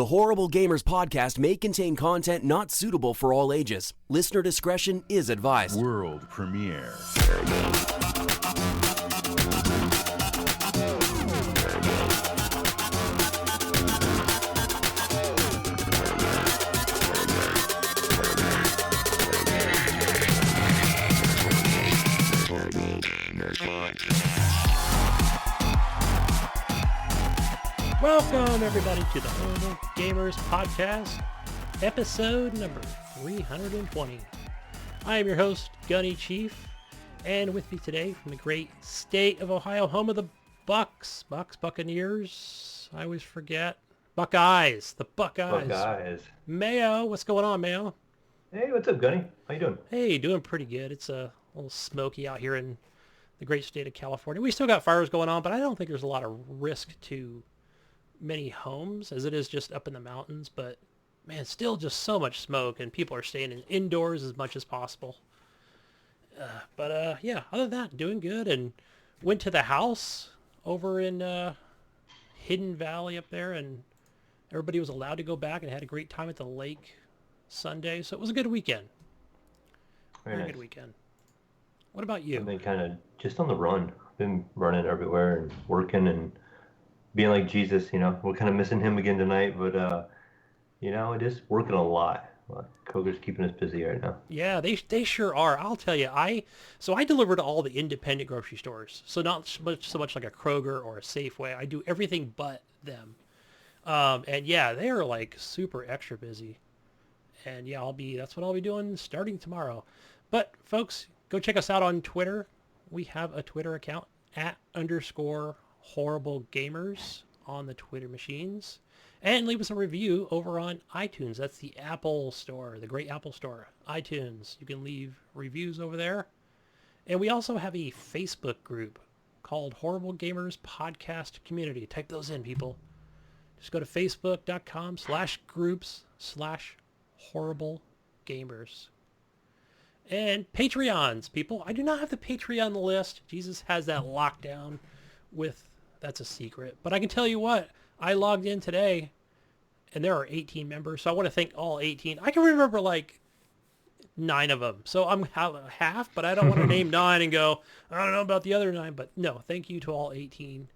The Horrible Gamers podcast may contain content not suitable for all ages. Listener discretion is advised. World premiere. Welcome, everybody, to the Horrible Gamers podcast, episode number 320. I am your host, GunnyChief, and with me today from the great state of Ohio, home of the Buccaneers, I always forget, Buckeyes, the Buckeyes. Mayo, what's going on, Mayo? Hey, what's up, Gunny? How you doing? Hey, doing pretty good. It's a little smoky out here in the great state of California. We still got fires going on, but I don't think there's a lot of risk to many homes as it is just up in the mountains, but man, still just so much smoke and people are staying indoors as much as possible. Yeah, other than that, doing good, and went to the house over in Hidden Valley up there, and everybody was allowed to go back and had a great time at the lake Sunday, so it was a good weekend. Very nice. Good weekend. What about you? I've been kind of just on the run. I've been running everywhere and working and being like Jesus, we're kind of missing him again tonight, but, just working a lot. Kroger's keeping us busy right now. Yeah, they sure are. I'll tell you, I deliver to all the independent grocery stores, so not so much like a Kroger or a Safeway. I do everything but them. And yeah, they are like super extra busy. And yeah, that's what I'll be doing starting tomorrow. But folks, go check us out on Twitter. We have a Twitter account @_Horrible Gamers on the Twitter machines, and leave us a review over on iTunes. That's the Apple Store, the great Apple Store, iTunes. You can leave reviews over there. And we also have a Facebook group called Horrible Gamers Podcast Community. Type those in, people. Just go to facebook.com/groups/Horrible Gamers. And Patreons, people. I do not have the Patreon list. Jesus has that locked down that's a secret. But I can tell you what, I logged in today, and there are 18 members, so I want to thank all 18. I can remember like 9 of them, so I'm half, but I don't want to name 9 and go, I don't know about the other 9, but no, thank you to all 18.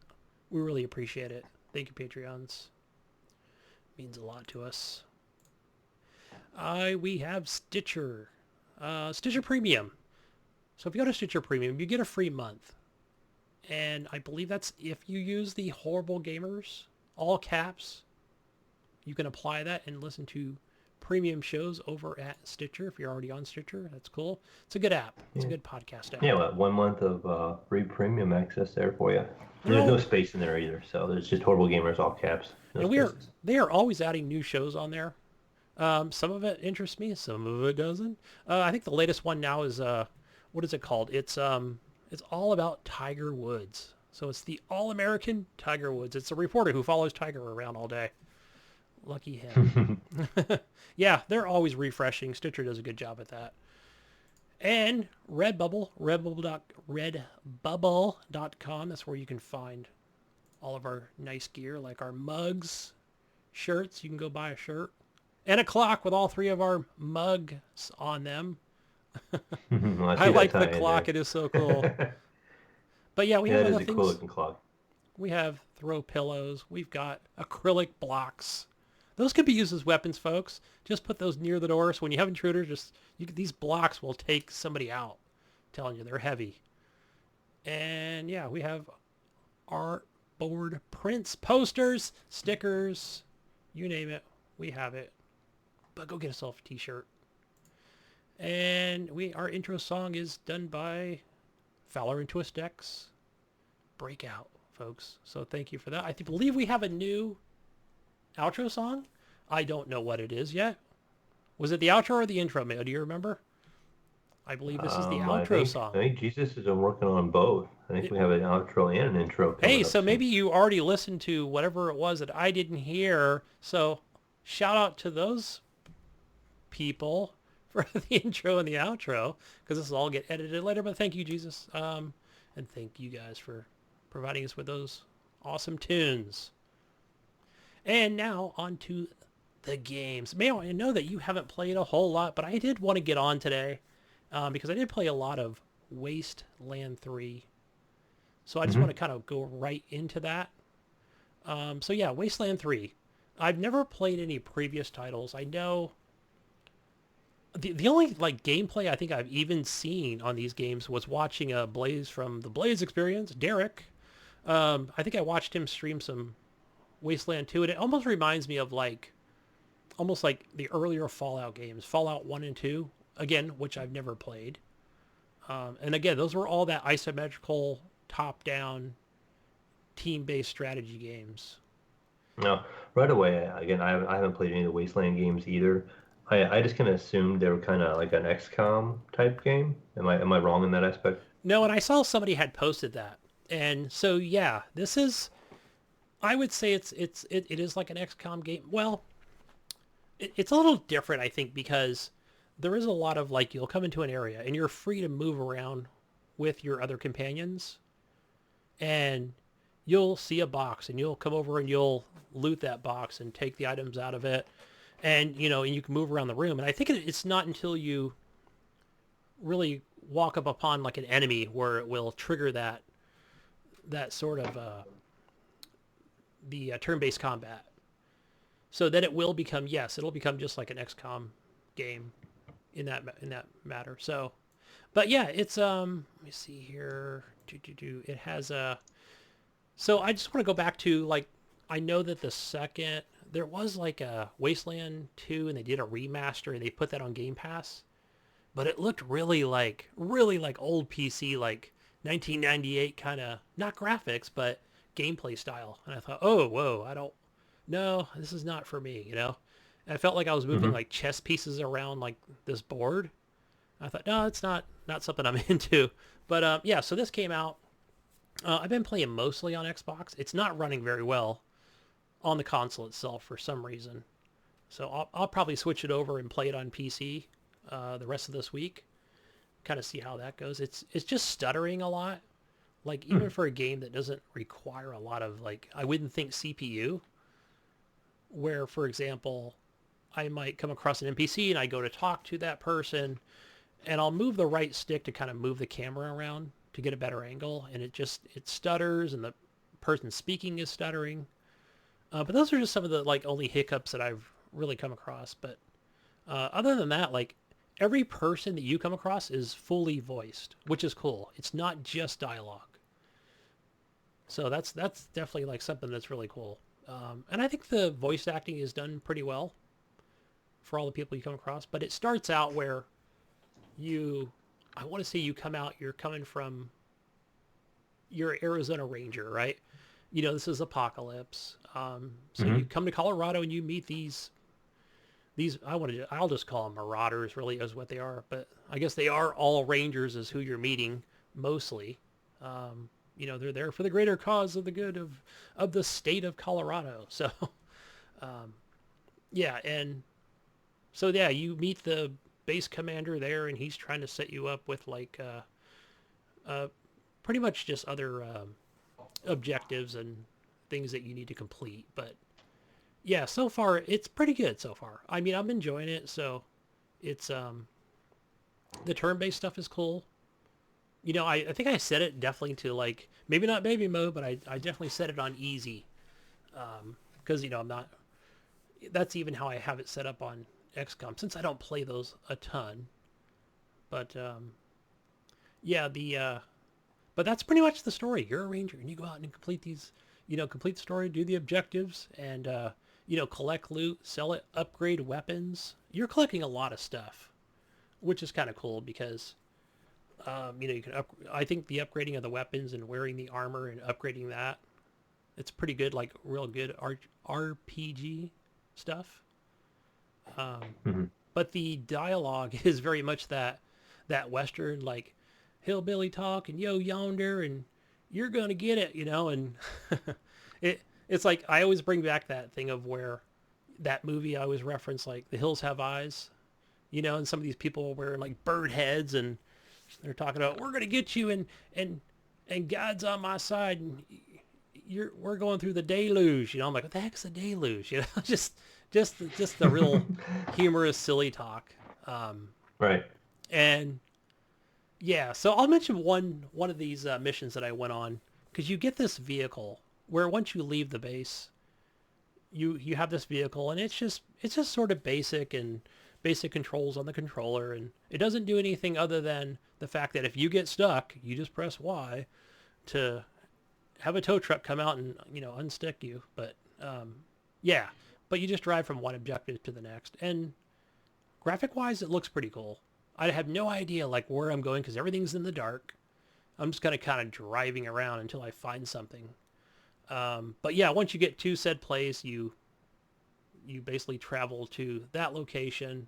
We really appreciate it. Thank you, Patreons. It means a lot to us. We have Stitcher. Stitcher Premium. So if you go to Stitcher Premium, you get a free month. And I believe that's if you use the Horrible Gamers, all caps. You can apply that and listen to premium shows over at Stitcher. If you're already on Stitcher, that's cool. It's a good app. It's a good podcast app. Yeah, 1 month of free premium access there for you. And there's no space in there either, so there's just Horrible Gamers, all caps. And they are always adding new shows on there. Some of it interests me, some of it doesn't. I think the latest one now is what is it called? It's all about Tiger Woods. So it's the All-American Tiger Woods. It's a reporter who follows Tiger around all day. Lucky him. Yeah, they're always refreshing. Stitcher does a good job at that. And Redbubble, redbubble.com. That's where you can find all of our nice gear, like our mugs, shirts. You can go buy a shirt. And a clock with all 3 of our mugs on them. I like the clock. It is so cool. But yeah, we have other things. Cool looking clock. We have throw pillows. We've got acrylic blocks. Those could be used as weapons, folks. Just put those near the door. So when you have intruders, these blocks will take somebody out. I'm telling you, they're heavy. And yeah, we have art board prints, posters, stickers, you name it. We have it. But go get yourself a t-shirt. And our intro song is done by Fowler and Twist X. Breakout, folks. So thank you for that. I believe we have a new outro song. I don't know what it is yet. Was it the outro or the intro, Mayo? Do you remember? I believe this is the outro song. I think Jesus has been working on both. I think we have an outro and an intro. Hey, so maybe you already listened to whatever it was that I didn't hear. So shout out to those people for the intro and the outro, because this will all get edited later. But thank you, Jesus. And thank you guys for providing us with those awesome tunes. And now on to the games. Mayo, I know that you haven't played a whole lot, but I did want to get on today because I did play a lot of Wasteland 3. So I just want to kind of go right into that. So yeah, Wasteland 3. I've never played any previous titles. I know the only like gameplay I think I've even seen on these games was watching Blaze from the Blaze Experience, Derek. I think I watched him stream some Wasteland 2, and it almost reminds me of almost like the earlier Fallout games, Fallout 1 and 2, again, which I've never played. And again, those were all that isometrical, top-down, team-based strategy games. No, right away, again, I haven't played any of the Wasteland games either. I just kind of assumed they were kind of like an XCOM type game. Am I wrong in that aspect? No, and I saw somebody had posted that. And so, yeah, this is, I would say it is like an XCOM game. Well, it's a little different, I think, because there is a lot of like, you'll come into an area and you're free to move around with your other companions, and you'll see a box and you'll come over and you'll loot that box and take the items out of it. And, and you can move around the room. And I think it's not until you really walk up upon like an enemy where it will trigger that sort of the turn-based combat. So then it will become, yes, it'll become just like an XCOM game in that matter. So, but yeah, it's let me see here. It has a. So I just want to go back to like, I know that there was like a Wasteland 2 and they did a remaster and they put that on Game Pass, but it looked really like old PC, like 1998 kind of, not graphics, but gameplay style. And I thought, oh, whoa, no, this is not for me, And I felt like I was moving like chess pieces around like this board. I thought, no, it's not something I'm into. But yeah, so this came out. I've been playing mostly on Xbox. It's not running very well on the console itself for some reason. So I'll probably switch it over and play it on PC the rest of this week. Kind of see how that goes. It's just stuttering a lot. Like even for a game that doesn't require a lot of like, I wouldn't think CPU, where for example, I might come across an NPC and I go to talk to that person and I'll move the right stick to kind of move the camera around to get a better angle. And it stutters and the person speaking is stuttering. But those are just some of the like only hiccups that I've really come across. But other than that, like every person that you come across is fully voiced, which is cool. It's not just dialogue. So that's definitely like something that's really cool. And I think the voice acting is done pretty well for all the people you come across. But it starts out where I want to say you're coming from, you're Arizona Ranger, right? This is apocalypse. So you come to Colorado and you meet these, I'll just call them marauders really is what they are. But I guess they are all Rangers is who you're meeting mostly. They're there for the greater cause of the good of the state of Colorado. So, yeah. And so, yeah, you meet the base commander there and he's trying to set you up with like, pretty much just other, objectives and things that you need to complete. But yeah, so far it's pretty good so far. I mean, I'm enjoying it. So it's, the turn-based stuff is cool. I think I set it definitely to like, maybe not baby mode, but I definitely set it on easy. Cause I'm not, that's even how I have it set up on XCOM since I don't play those a ton. But, yeah, but that's pretty much the story. You're a ranger and you go out and complete these, complete the story, do the objectives and, collect loot, sell it, upgrade weapons. You're collecting a lot of stuff, which is kind of cool because, you can I think the upgrading of the weapons and wearing the armor and upgrading that, it's pretty good, like real good RPG stuff. But the dialogue is very much that Western, like hillbilly talk and yo yonder and you're going to get it, and it's like, I always bring back that thing of where that movie I always reference, like The Hills Have Eyes, and some of these people wearing like bird heads and they're talking about, we're going to get you and God's on my side. And we're going through the deluge. I'm like, what the heck's a deluge? Just the real humorous, silly talk. Right. And yeah, so I'll mention one of these missions that I went on, because you get this vehicle where once you leave the base, you have this vehicle, and it's just sort of basic controls on the controller, and it doesn't do anything other than the fact that if you get stuck, you just press Y to have a tow truck come out and unstick you. But yeah, but you just drive from one objective to the next, and graphic wise, it looks pretty cool. I have no idea like where I'm going because everything's in the dark. I'm just kind of driving around until I find something. But yeah, once you get to said place, you basically travel to that location,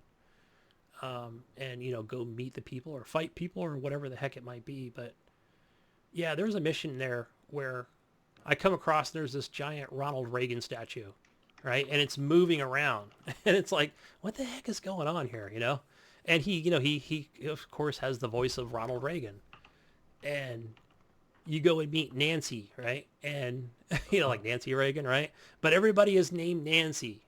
and go meet the people or fight people or whatever the heck it might be. But yeah, there's a mission there where I come across, there's this giant Ronald Reagan statue, right? And it's moving around, and it's like, what the heck is going on here, And he of course has the voice of Ronald Reagan, and you go and meet Nancy, right? And like Nancy Reagan, right? But everybody is named Nancy,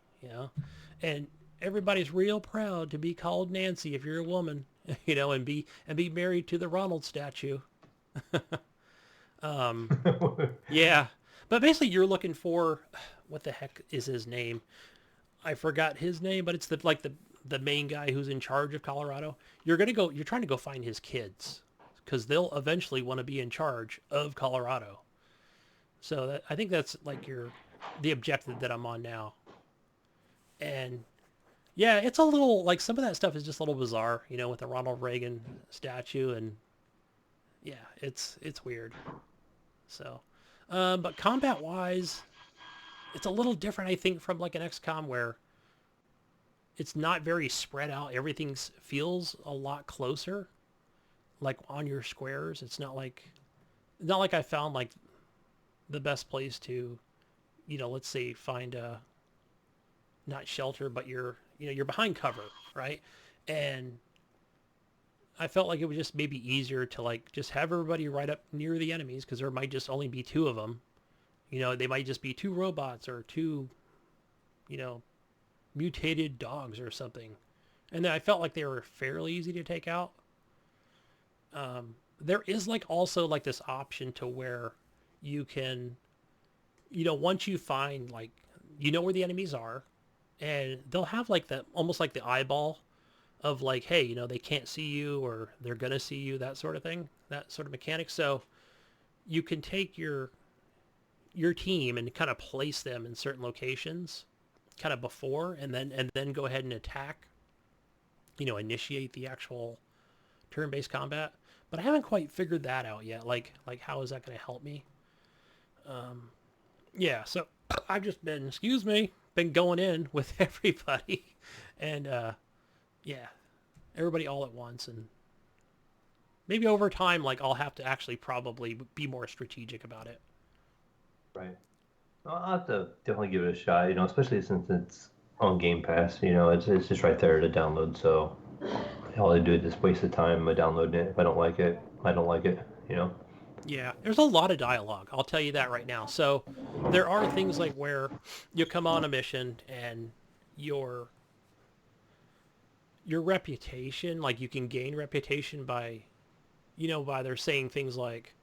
and everybody's real proud to be called Nancy if you're a woman, and be married to the Ronald statue. Yeah, but basically you're looking for, what the heck is his name? I forgot his name, but it's the main guy who's in charge of Colorado. You're trying to go find his kids, because they'll eventually want to be in charge of Colorado. So I think that's like the objective that I'm on now. And yeah, it's a little, like, some of that stuff is just a little bizarre, with the Ronald Reagan statue, and yeah, it's weird. So, but combat wise, it's a little different, I think, from like an XCOM where it's not very spread out. Everything feels a lot closer, like on your squares. It's not like I found like the best place to, let's say find not shelter, but you're behind cover, right? And I felt like it was just maybe easier to like just have everybody right up near the enemies, because there might just only be two of them. They might just be two robots or two, mutated dogs or something. And then I felt like they were fairly easy to take out. There is like also like this option to where you can, once you find like, where the enemies are, and they'll have like almost like the eyeball of like, hey, they can't see you or they're going to see you, that sort of thing, that sort of mechanic. So you can take your team and kind of place them in certain locations kind of before, and then go ahead and attack, initiate the actual turn-based combat. But I haven't quite figured that out yet. Like how is that going to help me? Yeah, so I've just been going in with everybody, and yeah, everybody all at once, and maybe over time, like, I'll have to actually probably be more strategic about it. Right. Well, I'll have to definitely give it a shot, especially since it's on Game Pass. It's just right there to download, so all I do is just waste the time by downloading it. If I don't like it, I don't like it, Yeah, there's a lot of dialogue. I'll tell you that right now. So there are things like where you come on a mission and your reputation, like you can gain reputation by, by they're saying things like,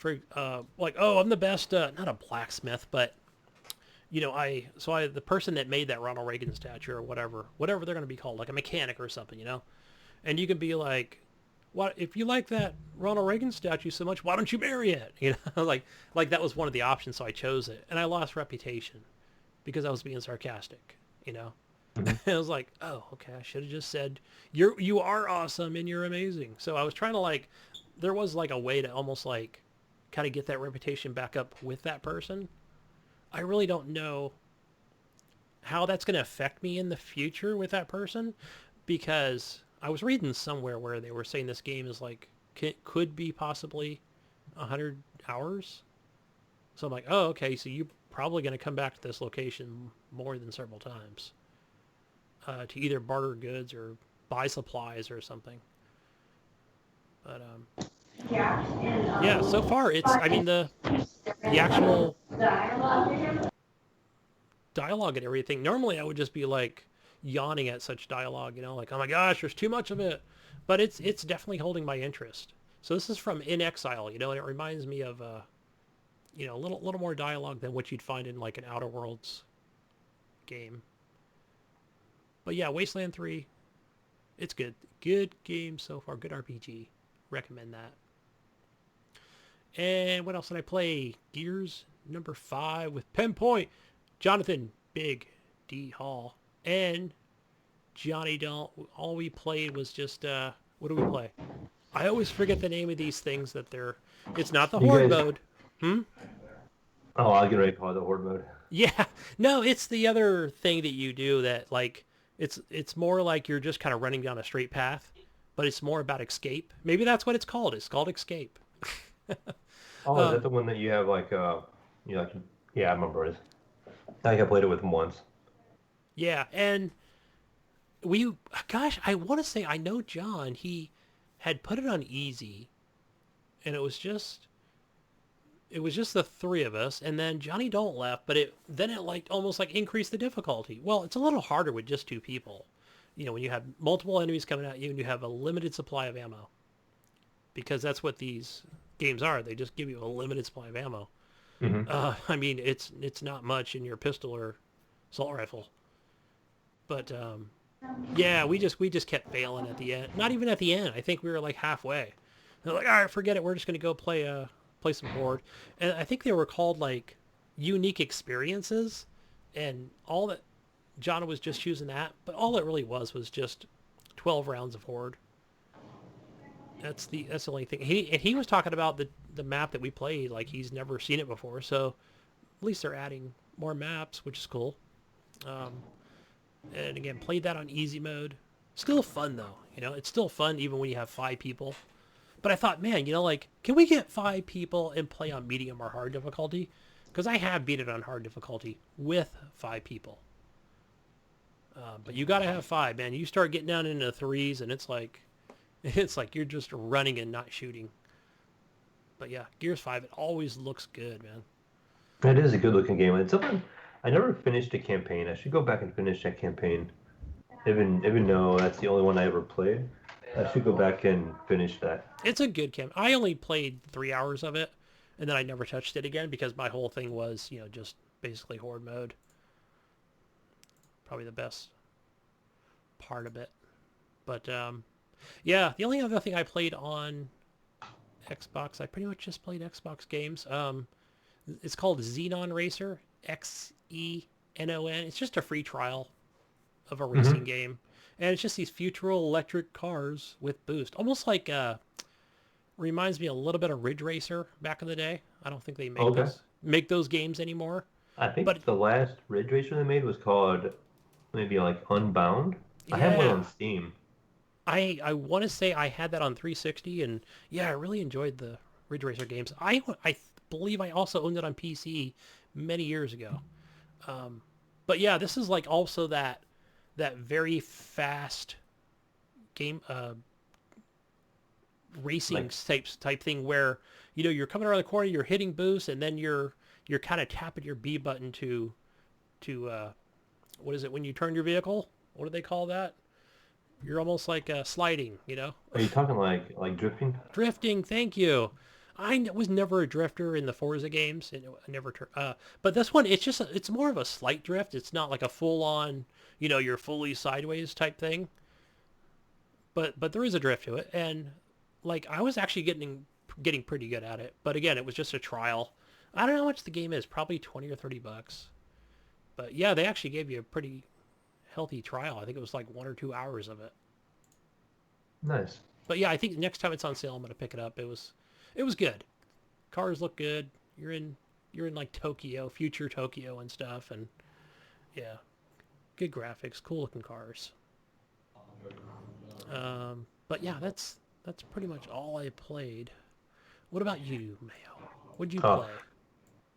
like, oh, I'm the best, not a blacksmith, but the person that made that Ronald Reagan statue or whatever they're going to be called, like a mechanic or something, and you can be like, what if you like that Ronald Reagan statue so much, why don't you marry it? Like that was one of the options, so I chose it, and I lost reputation because I was being sarcastic. Mm-hmm. And I was like, oh, okay, I should have just said you are awesome and you're amazing. So I was trying to, like, there was like a way to almost like kind of get that reputation back up with that person. I really don't know how that's going to affect me in the future with that person, because I was reading somewhere where they were saying this game is like, could be possibly 100 hours. So I'm like, oh, okay, so you're probably going to come back to this location more than several times to either barter goods or buy supplies or something. But yeah, so far it's, I mean, the the actual dialogue and everything. Normally, I would just be like yawning at such dialogue, like, oh my gosh, there's too much of it. But it's definitely holding my interest. So this is from In Exile, and it reminds me of a little more dialogue than what you'd find in like an Outer Worlds game. But yeah, Wasteland 3, it's good. Good game so far. Good RPG. Recommend that. And what else did I play? Gears number 5 with Pinpoint, Jonathan Big D Hall, and Johnny Don't. All we played was just, what do we play? I always forget the name of these things that they're, it's not the Horde mode. Oh, I'll get ready to call it the Horde mode. Yeah. No, it's the other thing that you do that, like, it's more like you're just kind of running down a straight path, but it's more about escape. Maybe that's what it's called. It's called Escape. Oh, is that the one that you have like, yeah, I remember it. I think I played it with him once. Yeah, and I want to say, I know John, he had put it on easy, and it was just the three of us, and then Johnny Don't left, but it like almost like increased the difficulty. Well, it's a little harder with just two people, when you have multiple enemies coming at you and you have a limited supply of ammo, because that's what these games are. They just give you a limited supply of ammo. Mm-hmm. I mean, it's not much in your pistol or assault rifle, but yeah, we just kept failing at the end. Not even at the end. I think we were like halfway. They're like, all right, forget it. We're just gonna go play some Horde, and I think they were called like unique experiences, and all that. John was just choosing that, but all it really was just 12 rounds of Horde. That's the only thing. He was talking about the map that we played, like he's never seen it before. So at least they're adding more maps, which is cool. And again, played that on easy mode. Still fun though, it's still fun even when you have 5 people. But I thought, man, like, can we get 5 people and play on medium or hard difficulty? Because I have beat it on hard difficulty with 5 people. But you got to have 5, man. You start getting down into the 3s, and it's like you're just running and not shooting. But yeah, Gears 5, it always looks good, man. It is a good-looking game. It's something I never finished a campaign. I should go back and finish that campaign. Even though that's the only one I ever played, I should go back and finish that. It's a good camp. I only played 3 hours of it, and then I never touched it again because my whole thing was, just basically Horde mode. Probably the best part of it. But, yeah, the only other thing I played on Xbox, I pretty much just played Xbox games. It's called Xenon Racer, Xenon. It's just a free trial of a racing game. And it's just these futural electric cars with boost. Almost like, reminds me a little bit of Ridge Racer back in the day. I don't think they make those games anymore. I think the last Ridge Racer they made was called maybe like Unbound. Yeah. I have one on Steam. I want to say I had that on 360, and yeah, I really enjoyed the Ridge Racer games. I believe I also owned it on PC many years ago. But yeah, this is like also that very fast game, racing type thing where, you're coming around the corner, you're hitting boost, and then you're kind of tapping your B button to what is it when you turn your vehicle? What do they call that? You're almost like sliding, Are you talking like drifting? Drifting, thank you. I was never a drifter in the Forza games. But this one, it's more of a slight drift. It's not like a full-on, you're fully sideways type thing. But there is a drift to it, and like I was actually getting pretty good at it. But again, it was just a trial. I don't know how much the game is, probably $20 or $30. But yeah, they actually gave you a pretty healthy trial. I think it was like 1 or 2 hours of it. Nice. But yeah, I think next time it's on sale, I'm gonna pick it up. It was good. Cars look good. You're in like Tokyo, future Tokyo and stuff, and yeah, good graphics, cool looking cars. But yeah, that's pretty much all I played. What about you, Mayo? What'd you play?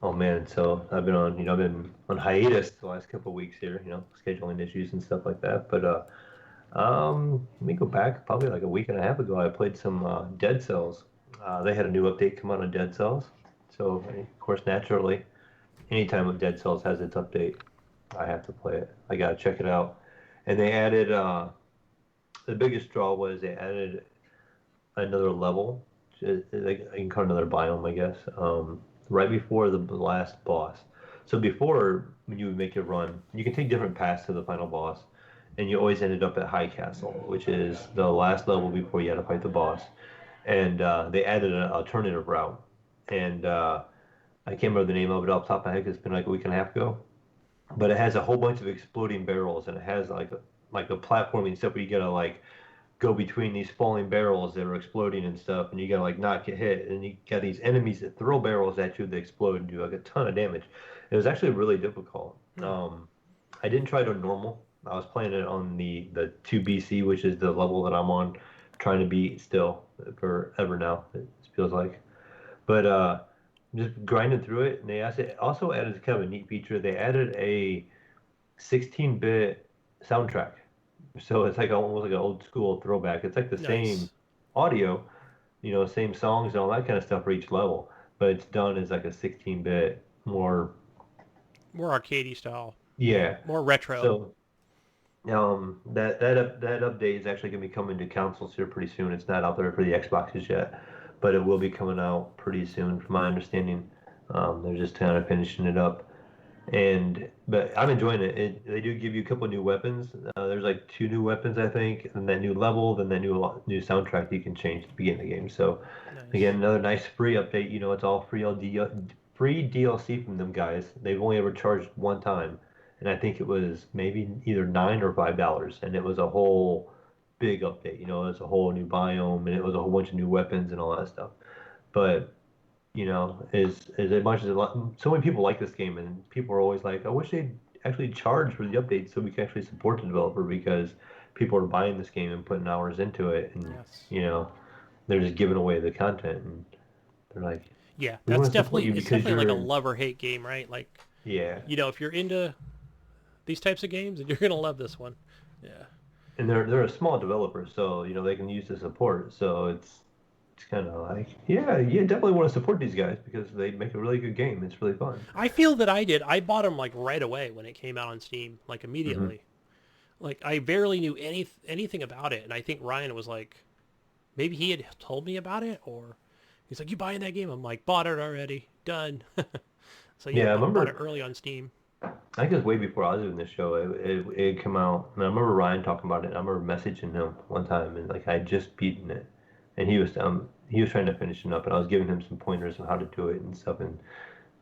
Oh man, so I've been on hiatus the last couple of weeks here, scheduling issues and stuff like that. But let me go back probably like a week and a half ago. I played some Dead Cells. They had a new update come out on Dead Cells. So of course, naturally, anytime Dead Cells has its update, I have to play it. I gotta check it out. And they added the biggest draw was they added another level, like you can call it another biome, I guess, right before the last boss. So before, when you would make your run, you can take different paths to the final boss, and you always ended up at High Castle, which is the last level before you had to fight the boss. And they added an alternative route, and I can't remember the name of it off the top of my head 'cause it's been like a week and a half ago. But it has a whole bunch of exploding barrels, and it has like a platforming stuff where you gotta like go between these falling barrels that are exploding and stuff, and you gotta like not get hit. And you got these enemies that throw barrels at you that explode and do like a ton of damage. It was actually really difficult. I didn't try it on normal. I was playing it on the 2BC, which is the level that I'm on, trying to beat still forever now. It feels like, but just grinding through it. And they also added kind of a neat feature. They added a 16-bit soundtrack. So it's like almost like an old school throwback. It's like the same Nice. audio, same songs and all that kind of stuff for each level, but it's done as like a 16-bit more. More arcadey style. Yeah. Yeah. More retro. So that update is actually going to be coming to consoles here pretty soon. It's not out there for the Xboxes yet, but it will be coming out pretty soon, from my understanding. They're just kind of finishing it up. But I'm enjoying it. They do give you a couple new weapons. There's like two new weapons, I think, and that new level, then that new soundtrack you can change at the beginning of the game. So Nice. again, another nice free update. It's all free DLC from them guys. They've only ever charged one time, and I think it was maybe either $9 or $5, and it was a whole big update. It's a whole new biome, and it was a whole bunch of new weapons and all that stuff. But as much as so many people like this game, and people are always like, I wish they'd actually charge for the updates so we can actually support the developer, because people are buying this game and putting hours into it, and Yes. they're just giving away the content, and they're like, Yeah, we that's want to support definitely you it's because definitely like a you're love or hate game, right? Like, yeah, if you're into these types of games, then you're gonna love this one. Yeah. and they're a small developer, so they can use the support, so it's kind of like, yeah, you definitely want to support these guys because they make a really good game. It's really fun. I feel that I did. I bought them like right away when it came out on Steam, like Hmm. immediately. Like I barely knew anything about it, and I think Ryan was like, maybe he had told me about it, or he's like, "You buying that game?" I'm like, "Bought it already, done." So yeah, Yeah, I bought it remember. early on Steam. I think it was way before I was doing this show. It came out, and I remember Ryan talking about it. And I remember messaging him one time, and like I had just beaten it, and he was trying to finish it up, and I was giving him some pointers on how to do it and stuff, and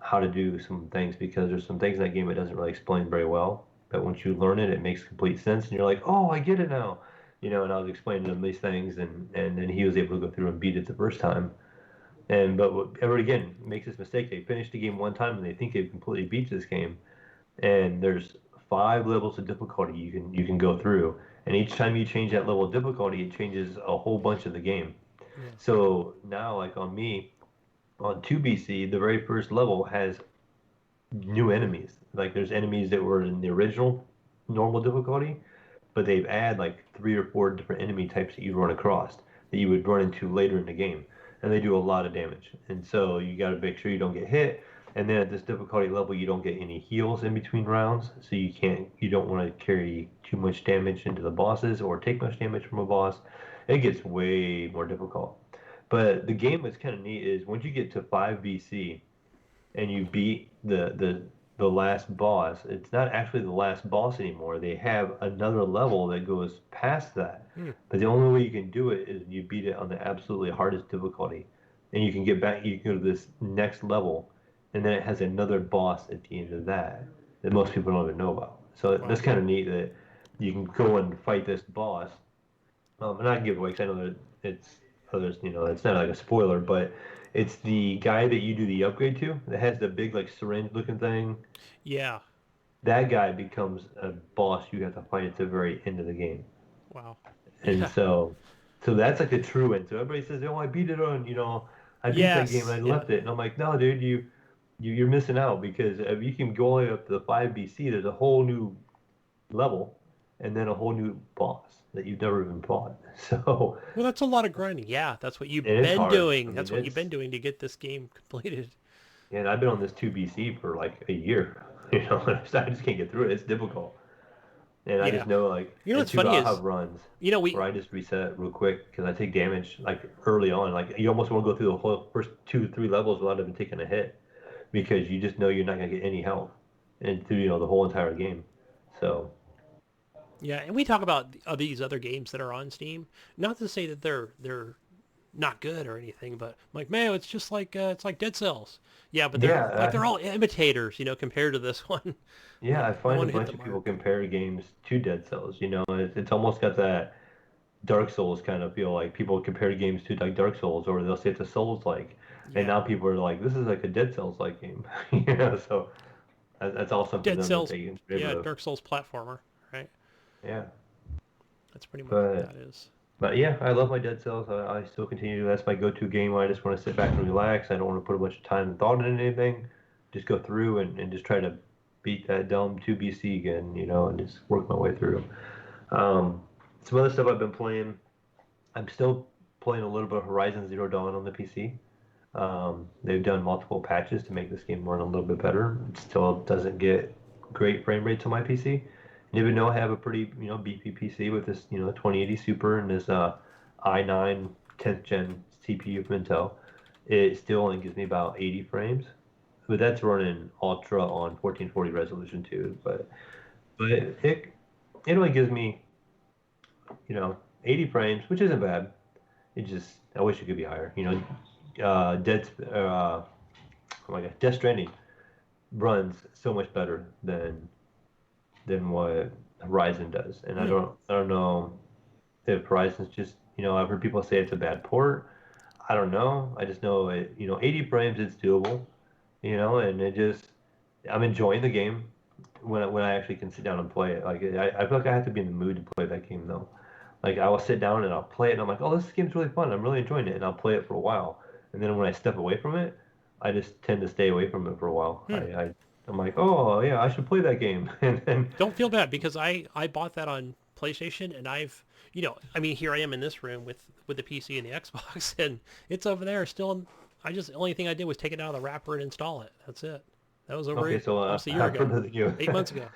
how to do some things, because there's some things in that game it doesn't really explain very well. But once you learn it, it makes complete sense, and you're like, oh, I get it now. And I was explaining to him these things, and then he was able to go through and beat it the first time. But ever again makes this mistake. They finish the game one time and they think they've completely beat this game, and there's 5 levels of difficulty you can go through, and each time you change that level of difficulty, it changes a whole bunch of the game. Yeah. So now, like on me, on 2BC, the very first level has new enemies. Like there's enemies that were in the original normal difficulty, but they've added like 3 or 4 different enemy types that you run across that you would run into later in the game, and they do a lot of damage. And so you got to make sure you don't get hit. And then at this difficulty level, you don't get any heals in between rounds, so you don't want to carry too much damage into the bosses or take much damage from a boss. It gets way more difficult. But the game that's kind of neat is once you get to 5BC, and you beat the last boss, it's not actually the last boss anymore. They have another level that goes past that. Hmm. But the only way you can do it is you beat it on the absolutely hardest difficulty. And you can get back, you can go to this next level, and then it has another boss at the end of that most people don't even know about. So Wow. that's kind of neat that you can go and fight this boss. And not give away because I know that it's others, it's not like a spoiler, but it's the guy that you do the upgrade to that has the big like syringe looking thing. Yeah. That guy becomes a boss you have to fight at the very end of the game. Wow. And Yeah. so that's like the true end. So everybody says, "Oh, I beat it on, I beat that game and Yes. I Yeah. left it." And I'm like, "No, dude, you're missing out because if you can go all the way up to the 5BC, there's a whole new level and then a whole new boss that you've never even fought." So Well, that's a lot of grinding. Yeah, that's what and you've it's been hard. I doing. mean, That's what you've been doing to get this game completed. And I've been on this 2BC for like a year, and I just can't get through it. It's difficult. And I Yeah. just know, like, You know and what's two, funny I'll is, have runs where we I just reset real quick because I take damage like early on. Like, you almost want to go through the whole first 2, 3 levels without even taking a hit because you just know you're not going to get any health and through, the whole entire game. So, yeah, and we talk about these other games that are on Steam. Not to say that they're not good or anything, but I'm like, Mayo, it's like Dead Cells. Yeah, but yeah, they're all imitators, compared to this one. yeah, I No find a one hit the bunch of people mark. compare games to Dead Cells. It's almost got that Dark Souls kind of feel. Like people compare games to like Dark Souls, or they'll say it's a Souls like, and Yeah, now people are like, this is like a Dead Cells like game. So that's all something for Dead them to Cells. take in Yeah, favor of. Dark Souls platformer, right? Yeah, That's pretty much what but that is. but yeah, I love my Dead Cells. I still continue. That's my go-to game when I just want to sit back and relax. I don't want to put a bunch of time and thought into anything. Just go through and just try to beat that dumb 2BC again, and just work my way through. Um, some other stuff I've been playing. I'm still playing a little bit of Horizon Zero Dawn on the PC. They've done multiple patches to make this game run a little bit better. It still doesn't get great frame rates on my PC. And even though I have a pretty, beefy PC with this, 2080 Super and this i9 10th gen CPU from Intel, it still only gives me about 80 frames. But that's running ultra on 1440 resolution too. But it only gives me, 80 frames, which isn't bad. I wish it could be higher. Oh my God, Death Stranding runs so much better than what Horizon does, and I Hmm. don't know if Horizon's just, I've heard people say it's a bad port. I don't know. I just know 80 frames it's doable, and I'm enjoying the game when I actually can sit down and play it. Like I feel like I have to be in the mood to play that game though. Like I will sit down and I'll play it and I'm like, oh, this game's really fun. I'm really enjoying it, and I'll play it for a while. And then when I step away from it, I just tend to stay away from it for a while. Hmm. I'm like, oh yeah, I should play that game. And then Don't feel bad because I bought that on PlayStation and I mean, here I am in this room with the PC and the Xbox, and it's over there still. The only thing I did was take it out of the wrapper and install it. That's it. That was okay, so almost a year for ago, you. 8 months ago.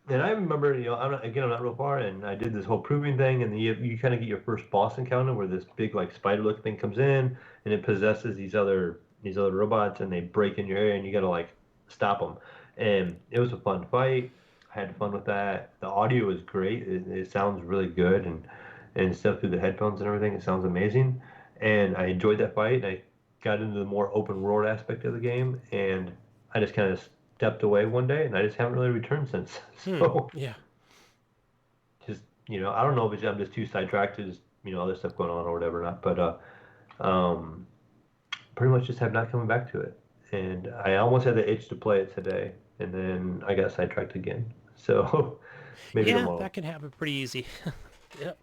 And I remember, I'm not real far, and I did this whole proving thing, and you kind of get your first boss encounter where this big like spider-looking thing comes in, and it possesses these other robots, and they break in your area, and you got to like stop them. And it was a fun fight. I had fun with that. The audio is great. It sounds really good, and stuff through the headphones and everything. It sounds amazing, and I enjoyed that fight. I got into the more open world aspect of the game, and I just kind of stepped away one day, and I just haven't really returned since. Hmm. So Yeah. just I don't know if I'm just too sidetracked to just other stuff going on or whatever not, but um, pretty much just have not coming back to it, and I almost had the itch to play it today, and then I got sidetracked again. So maybe Yeah, tomorrow. that can happen pretty easy. Yep.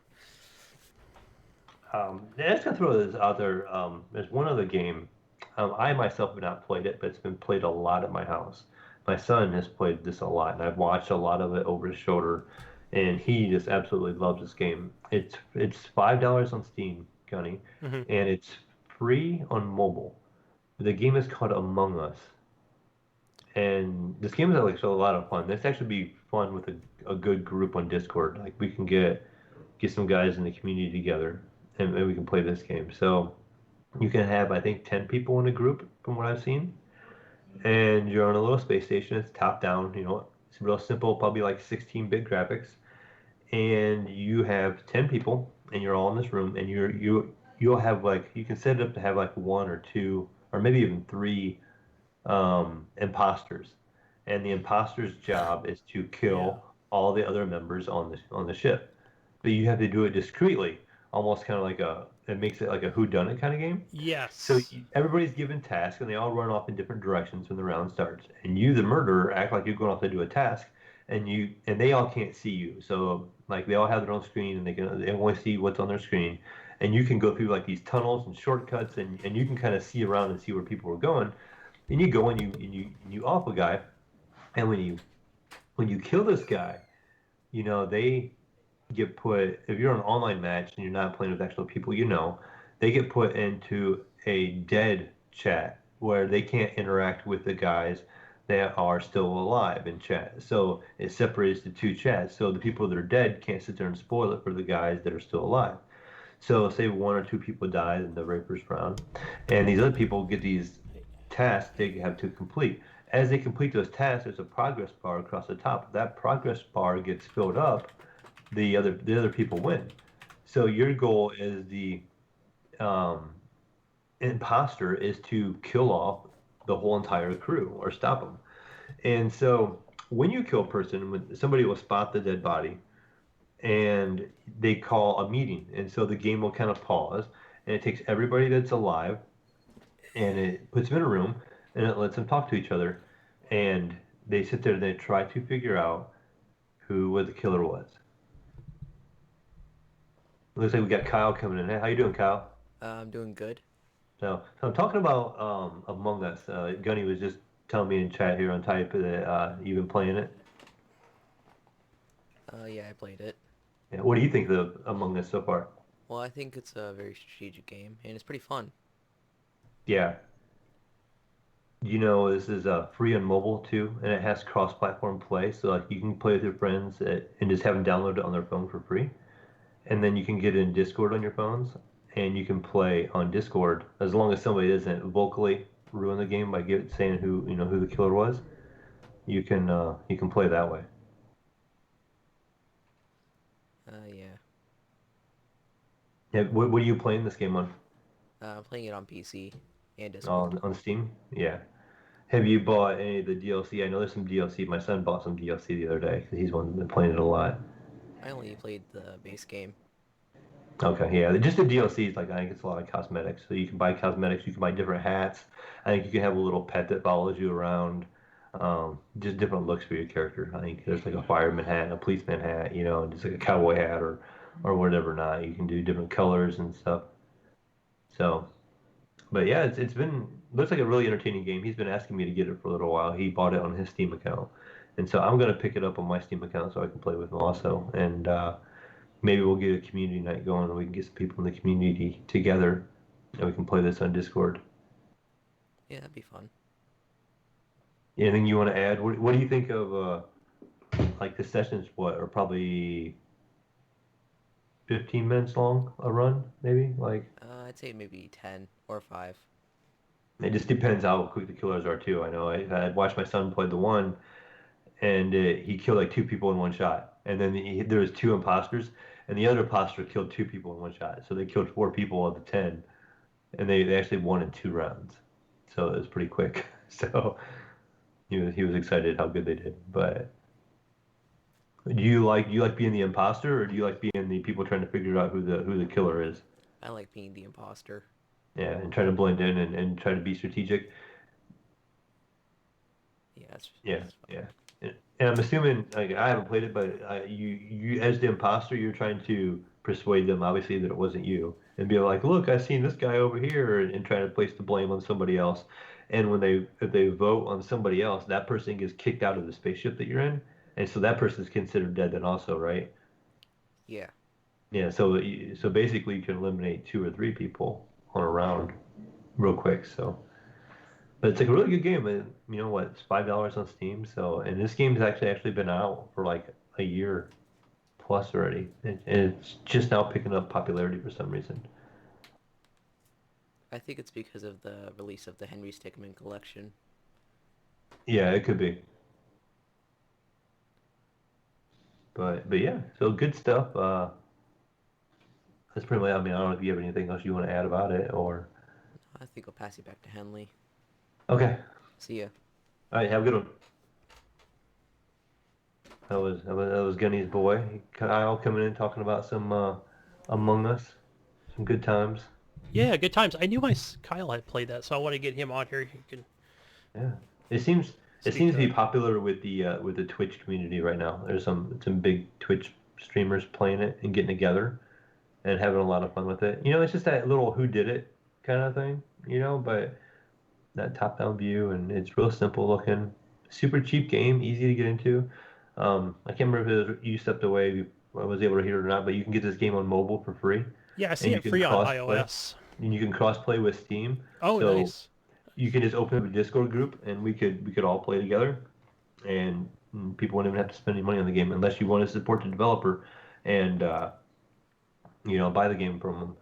I just gonna throw this out there. There's one other game. I myself have not played it, but it's been played a lot at my house. My son has played this a lot, and I've watched a lot of it over his shoulder, and he just absolutely loves this game. It's $5 on Steam, Gunny, Hmm. and it's free on mobile. The game is called Among Us, and this game is like so a lot of fun. This actually be fun with a good group on Discord. Like we can get some guys in the community together, and we can play this game. So you can have, I think, 10 people in a group from what I've seen. And you're on a little space station. It's top down, it's real simple, probably like 16-bit graphics. And you have 10 people, and you're all in this room, and you'll have like, you can set it up to have like one or two, or maybe even three imposters. And the imposter's job is to Yeah. kill all the other members on the ship. But you have to do it discreetly, almost kind of like it makes it like a whodunit kind of game. So Yes. everybody's given tasks, and they all run off in different directions when the round starts. And you, the murderer, act like you're going off to do a task, and they all can't see you. So like they all have their own screen, and they only see what's on their screen. And you can go through like these tunnels and shortcuts, and you can kind of see around and see where people are going. And you go and you off a guy, and when you kill this guy, they get put, if you're on an online match and you're not playing with actual people, they get put into a dead chat where they can't interact with the guys that are still alive in chat. So it separates the two chats. So the people that are dead can't sit there and spoil it for the guys that are still alive. So say one or two people die in the Raper's round, and these other people get these tasks they have to complete. As they complete those tasks, there's a progress bar across the top. If that progress bar gets filled up, the other people win. So your goal as the um, imposter is to kill off the whole entire crew or stop them. And so when you kill a person, when somebody will spot the dead body and they call a meeting, and so the game will kind of pause, and it takes everybody that's alive and it puts them in a room and it lets them talk to each other, and they sit there and they try to figure out who the killer was. Looks like we got Kyle coming in. Hey, how you doing, Kyle? I'm doing good. So I'm talking about Among Us. Gunny was just telling me in chat here on type that you've been playing it. Yeah, I played it. Yeah, what do you think of Among Us so far? Well, I think it's a very strategic game, and it's pretty fun. Yeah. You know, this is free on mobile too, and it has cross-platform play, so like you can play with your friends and just have them download it on their phone for free, and then you can get in Discord on your phones, and you can play on Discord as long as somebody doesn't vocally ruin the game by saying who the killer was. You can play that way. Yeah. Yeah, what are you playing this game on? I'm playing it on PC and Discord. On Steam? Yeah. Have you bought any of the DLC? I know there's some DLC. My son bought some DLC the other day 'cause he's been playing it a lot. I only played the base game. Okay, yeah. Just the DLCs, like I think it's a lot of cosmetics. So you can buy cosmetics, you can buy different hats. I think you can have a little pet that follows you around. Just different looks for your character. I think there's like a fireman hat, and a policeman hat, and just like a cowboy hat or whatever not. You can do different colors and stuff. So, but yeah, it's been looks like a really entertaining game. He's been asking me to get it for a little while. He bought it on his Steam account, and so I'm gonna pick it up on my Steam account so I can play with him also. And maybe we'll get a community night going, and we can get some people in the community together, and we can play this on Discord. Yeah, that'd be fun. Anything you want to add? What do you think of like the sessions? What are probably 15 minutes long a run, maybe? Like I'd say maybe 10 or 5. it just depends how quick the killers are too. I know I watched my son play the one, and he killed like two people in one shot, and then there was two imposters, and the other imposter killed two people in one shot. So they killed four people of the 10, and they actually won in 2 rounds. So it was pretty quick. So he was excited how good they did. But do you like being the imposter, or do you like being the people trying to figure out who the killer is? I like being the imposter. Yeah, and trying to blend in and try to be strategic. Yeah, Yeah, that's fun. yeah. And I'm assuming, like, I haven't played it, but you as the imposter, you're trying to persuade them, obviously, that it wasn't you, and be like, look, I've seen this guy over here, and trying to place the blame on somebody else. And if they vote on somebody else, that person gets kicked out of the spaceship that you're in, and so that person's considered dead then also, right? Yeah. Yeah. So basically, you can eliminate two or three people on a round real quick. So. But it's like a really good game. And you know what? It's $5 on Steam. So, and this game's actually been out for like a year plus already, and it's just now picking up popularity for some reason. I think it's because of the release of the Henry Stickmin collection. Yeah, it could be. But yeah, so good stuff. That's pretty much. I mean, I don't know if you have anything else you want to add about it or. I think I'll pass you back to Henley. Okay. See ya. All right. Have a good one. That was Gunny's boy Kyle coming in talking about some Among Us, some good times. Yeah, good times. I knew Kyle had played that, so I want to get him on here. He can Yeah, it seems it speak seems to to be popular with the Twitch community right now. There's some big Twitch streamers playing it and getting together and having a lot of fun with it. It's just that little who did it kind of thing, but that top-down view, and it's real simple looking, super cheap game, easy to get into. I can't remember if you stepped away, I was able to hear it or not, but you can get this game on mobile for free, Yeah, I and see you it can free on cross play, iOS. and you can cross play with Steam. Oh, So nice. you can just open up a Discord group and we could all play together, and people wouldn't even have to spend any money on the game unless you want to support the developer and buy the game from them.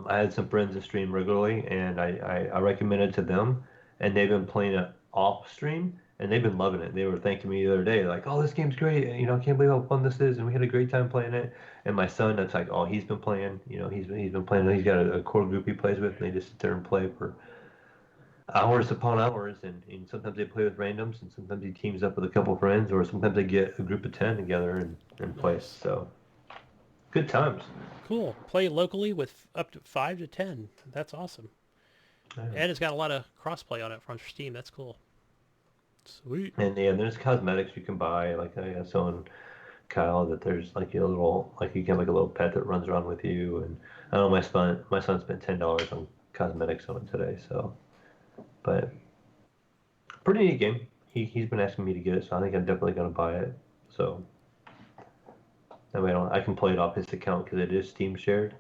I had some friends that stream regularly, and I recommended it to them, and they've been playing it off stream, and they've been loving it. They were thanking me the other day, like, "Oh, this game's great! I can't believe how fun this is, and we had a great time playing it." And my son, that's like, "Oh, he's been playing. He's been playing. He's got a core group he plays with, and they just sit there and play for hours upon hours, and sometimes they play with randoms, and sometimes he teams up with a couple friends, or sometimes they get a group of 10 together and play. Nice. So good times. Cool. Play locally with up to 5 to 10. That's awesome. Yeah. And it's got a lot of crossplay on it from Steam. That's cool. Sweet. And yeah, there's cosmetics you can buy. Like I was telling Kyle that there's like a little, like you can have like a little pet that runs around with you. And I know my son spent $10 on cosmetics on it today. So, but pretty neat game. He's been asking me to get it, so I think I'm definitely gonna buy it. So that way I can play it off his account because it is Steam shared,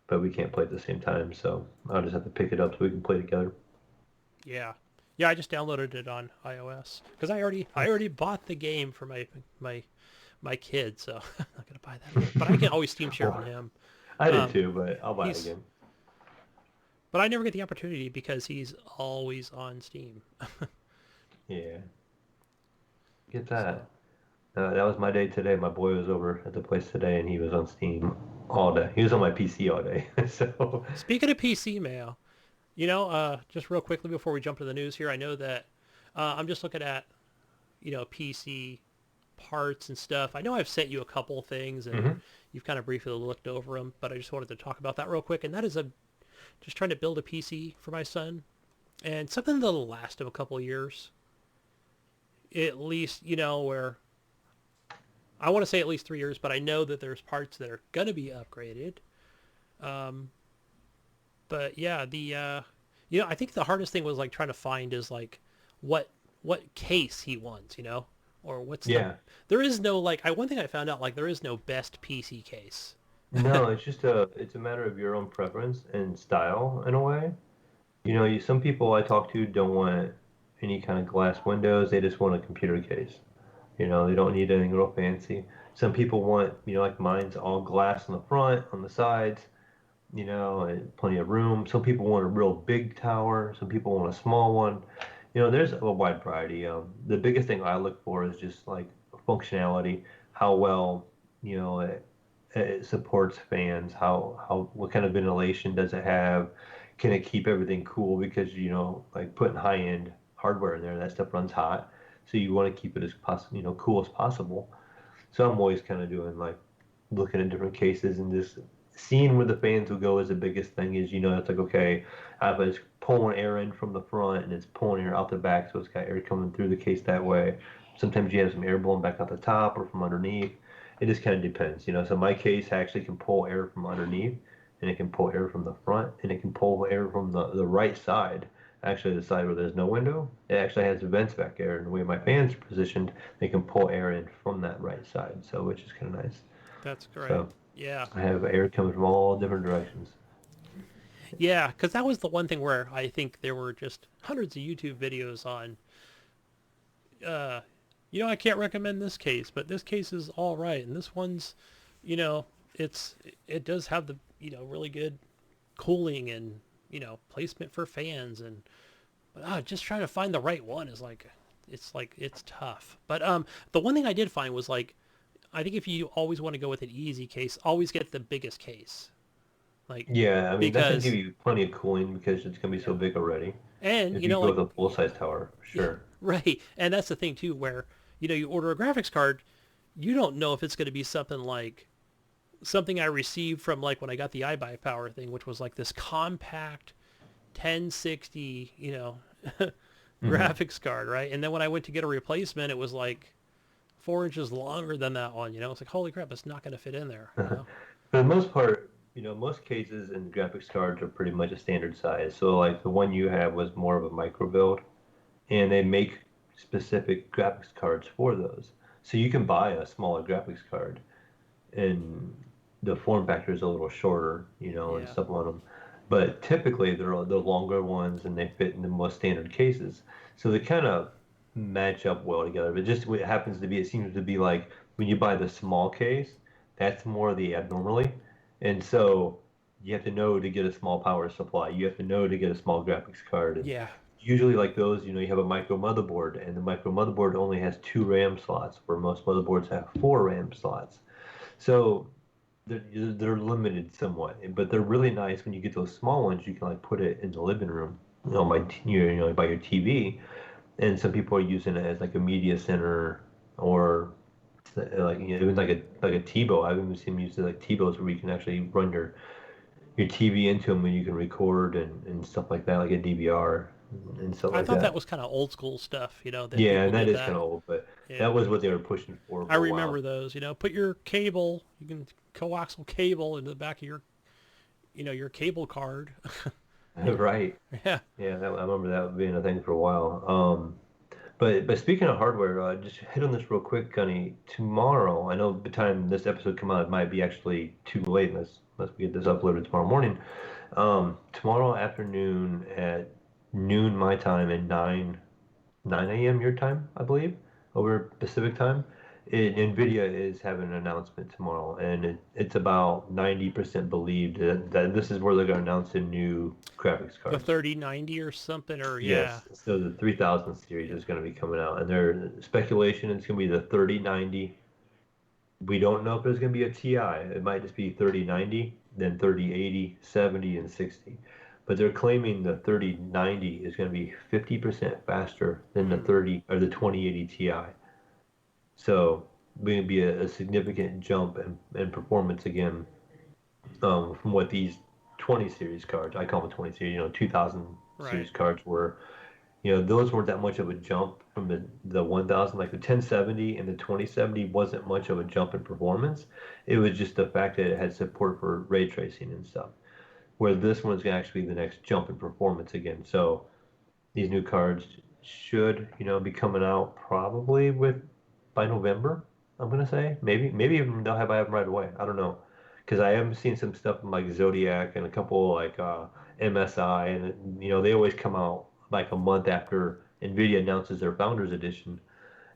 but we can't play at the same time. So I'll just have to pick it up so we can play together. Yeah. Yeah, I just downloaded it on iOS because I already bought the game for my kid, so I'm not gonna buy that yet. But I can always Steam share on him. I did too, but I'll buy it again. But I never get the opportunity because he's always on Steam. Yeah. Get that. That was my day today. My boy was over at the place today, and he was on Steam all day. He was on my PC all day. So Speaking of PC, Mayo, just real quickly before we jump to the news here, I know that I'm just looking at, PC parts and stuff. I know I've sent you a couple things, and you've kind of briefly looked over them, but I just wanted to talk about that real quick. And that is just trying to build a PC for my son, and something that'll last him a couple of years. At least, where I want to say at least 3 years, but I know that there's parts that are going to be upgraded. But yeah, I think the hardest thing was like trying to find is like what case he wants, or what's there is no one thing I found out, like there is no best PC case. no, it's a matter of your own preference and style in a way. Some people I talk to don't want any kind of glass windows. They just want a computer case. They don't need anything real fancy. Some people want, like mine's all glass on the front, on the sides, and plenty of room. Some people want a real big tower. Some people want a small one. There's a wide variety. The biggest thing I look for is just like functionality, how well, it supports fans, what kind of ventilation does it have? Can it keep everything cool? Because, like putting high-end hardware in there, that stuff runs hot. So you want to keep it as cool as possible. So I'm always kind of doing like looking at different cases and just seeing where the fans will go is the biggest thing. Is it's like, okay, it's pulling air in from the front and it's pulling air out the back, so it's got air coming through the case that way. Sometimes you have some air blowing back out the top or from underneath. It just kind of depends, So my case actually can pull air from underneath, and it can pull air from the front, and it can pull air from the right side. Actually, the side where there's no window, it actually has vents back there, and the way my fans are positioned, they can pull air in from that right side, so which is kind of nice. That's great. So yeah. I have air coming from all different directions. Yeah, because that was the one thing where I think there were just hundreds of YouTube videos on, I can't recommend this case, but this case is all right, and this one's, it does have the, really good cooling and, placement for fans, and just trying to find the right one is it's tough. But the one thing I did find was like, I think if you always want to go with an easy case, always get the biggest case. Yeah, I mean, that can give you plenty of cooling because it's going to be so big already. And, if you go with a full-size tower, sure. Right, and that's the thing too, where, you order a graphics card, you don't know if it's going to be something like something I received from like when I got the iBuyPower thing, which was like this compact 1060, graphics card, right? And then when I went to get a replacement, it was like 4 inches longer than that one, It's like, holy crap, it's not going to fit in there. For the most part, most cases and graphics cards are pretty much a standard size. So like the one you have was more of a micro build, and they make specific graphics cards for those. So you can buy a smaller graphics card, and the form factor is a little shorter, and stuff on them. but typically they're the longer ones and they fit in the most standard cases. So they kind of match up well together. But just what happens to be, it seems to be like when you buy the small case, that's more the abnormally. And so you have to know to get a small power supply. You have to know to get a small graphics card. And Yeah. usually like those, you have a micro motherboard and the micro motherboard only has 2 RAM slots where most motherboards have 4 RAM slots. So they're limited somewhat, but they're really nice when you get those small ones. You can like put it in the living room, by your TV, and some people are using it as like a media center or like even like a TiVo. I've even seen them use it like TiVos where you can actually run your TV into them and you can record and stuff like that, like a DVR and stuff I like thought that that. was kind of old school stuff, that Yeah, people and that did is that. kind of old, but Yeah. that was what they were pushing for I a remember while. those, put your cable, you can coaxial cable into the back of your, your cable card. Right. Yeah. Yeah, I remember that being a thing for a while. But speaking of hardware, just hit on this real quick, Gunny. Tomorrow, I know by the time this episode come out, it might be actually too late unless we get this uploaded tomorrow morning. Tomorrow afternoon at noon my time and 9 a.m. your time, I believe, over Pacific time. NVIDIA is having an announcement tomorrow, and it's about 90% believed that this is where they're going to announce a new graphics The card. 3090 or something, or yeah. Yes, so the 3000 series is going to be coming out, and their speculation is going to be the 3090. We don't know if there's going to be a TI. It might just be 3090, then 3080, 70, and 60. But they're claiming the 3090 is going to be 50% faster than the 2080 Ti. So going to be a significant jump in performance again, from what these 20 series cards, I call them 20 series, 2000 series Right. cards were. Those weren't that much of a jump from the 1000. Like the 1070 and the 2070 wasn't much of a jump in performance. It was just the fact that it had support for ray tracing and stuff. Where this one's gonna actually be the next jump in performance again. So these new cards should, be coming out probably by November. I'm gonna say maybe even they'll have them right away. I don't know, because I am seeing some stuff from like Zodiac and a couple like MSI, and they always come out like a month after Nvidia announces their Founders Edition,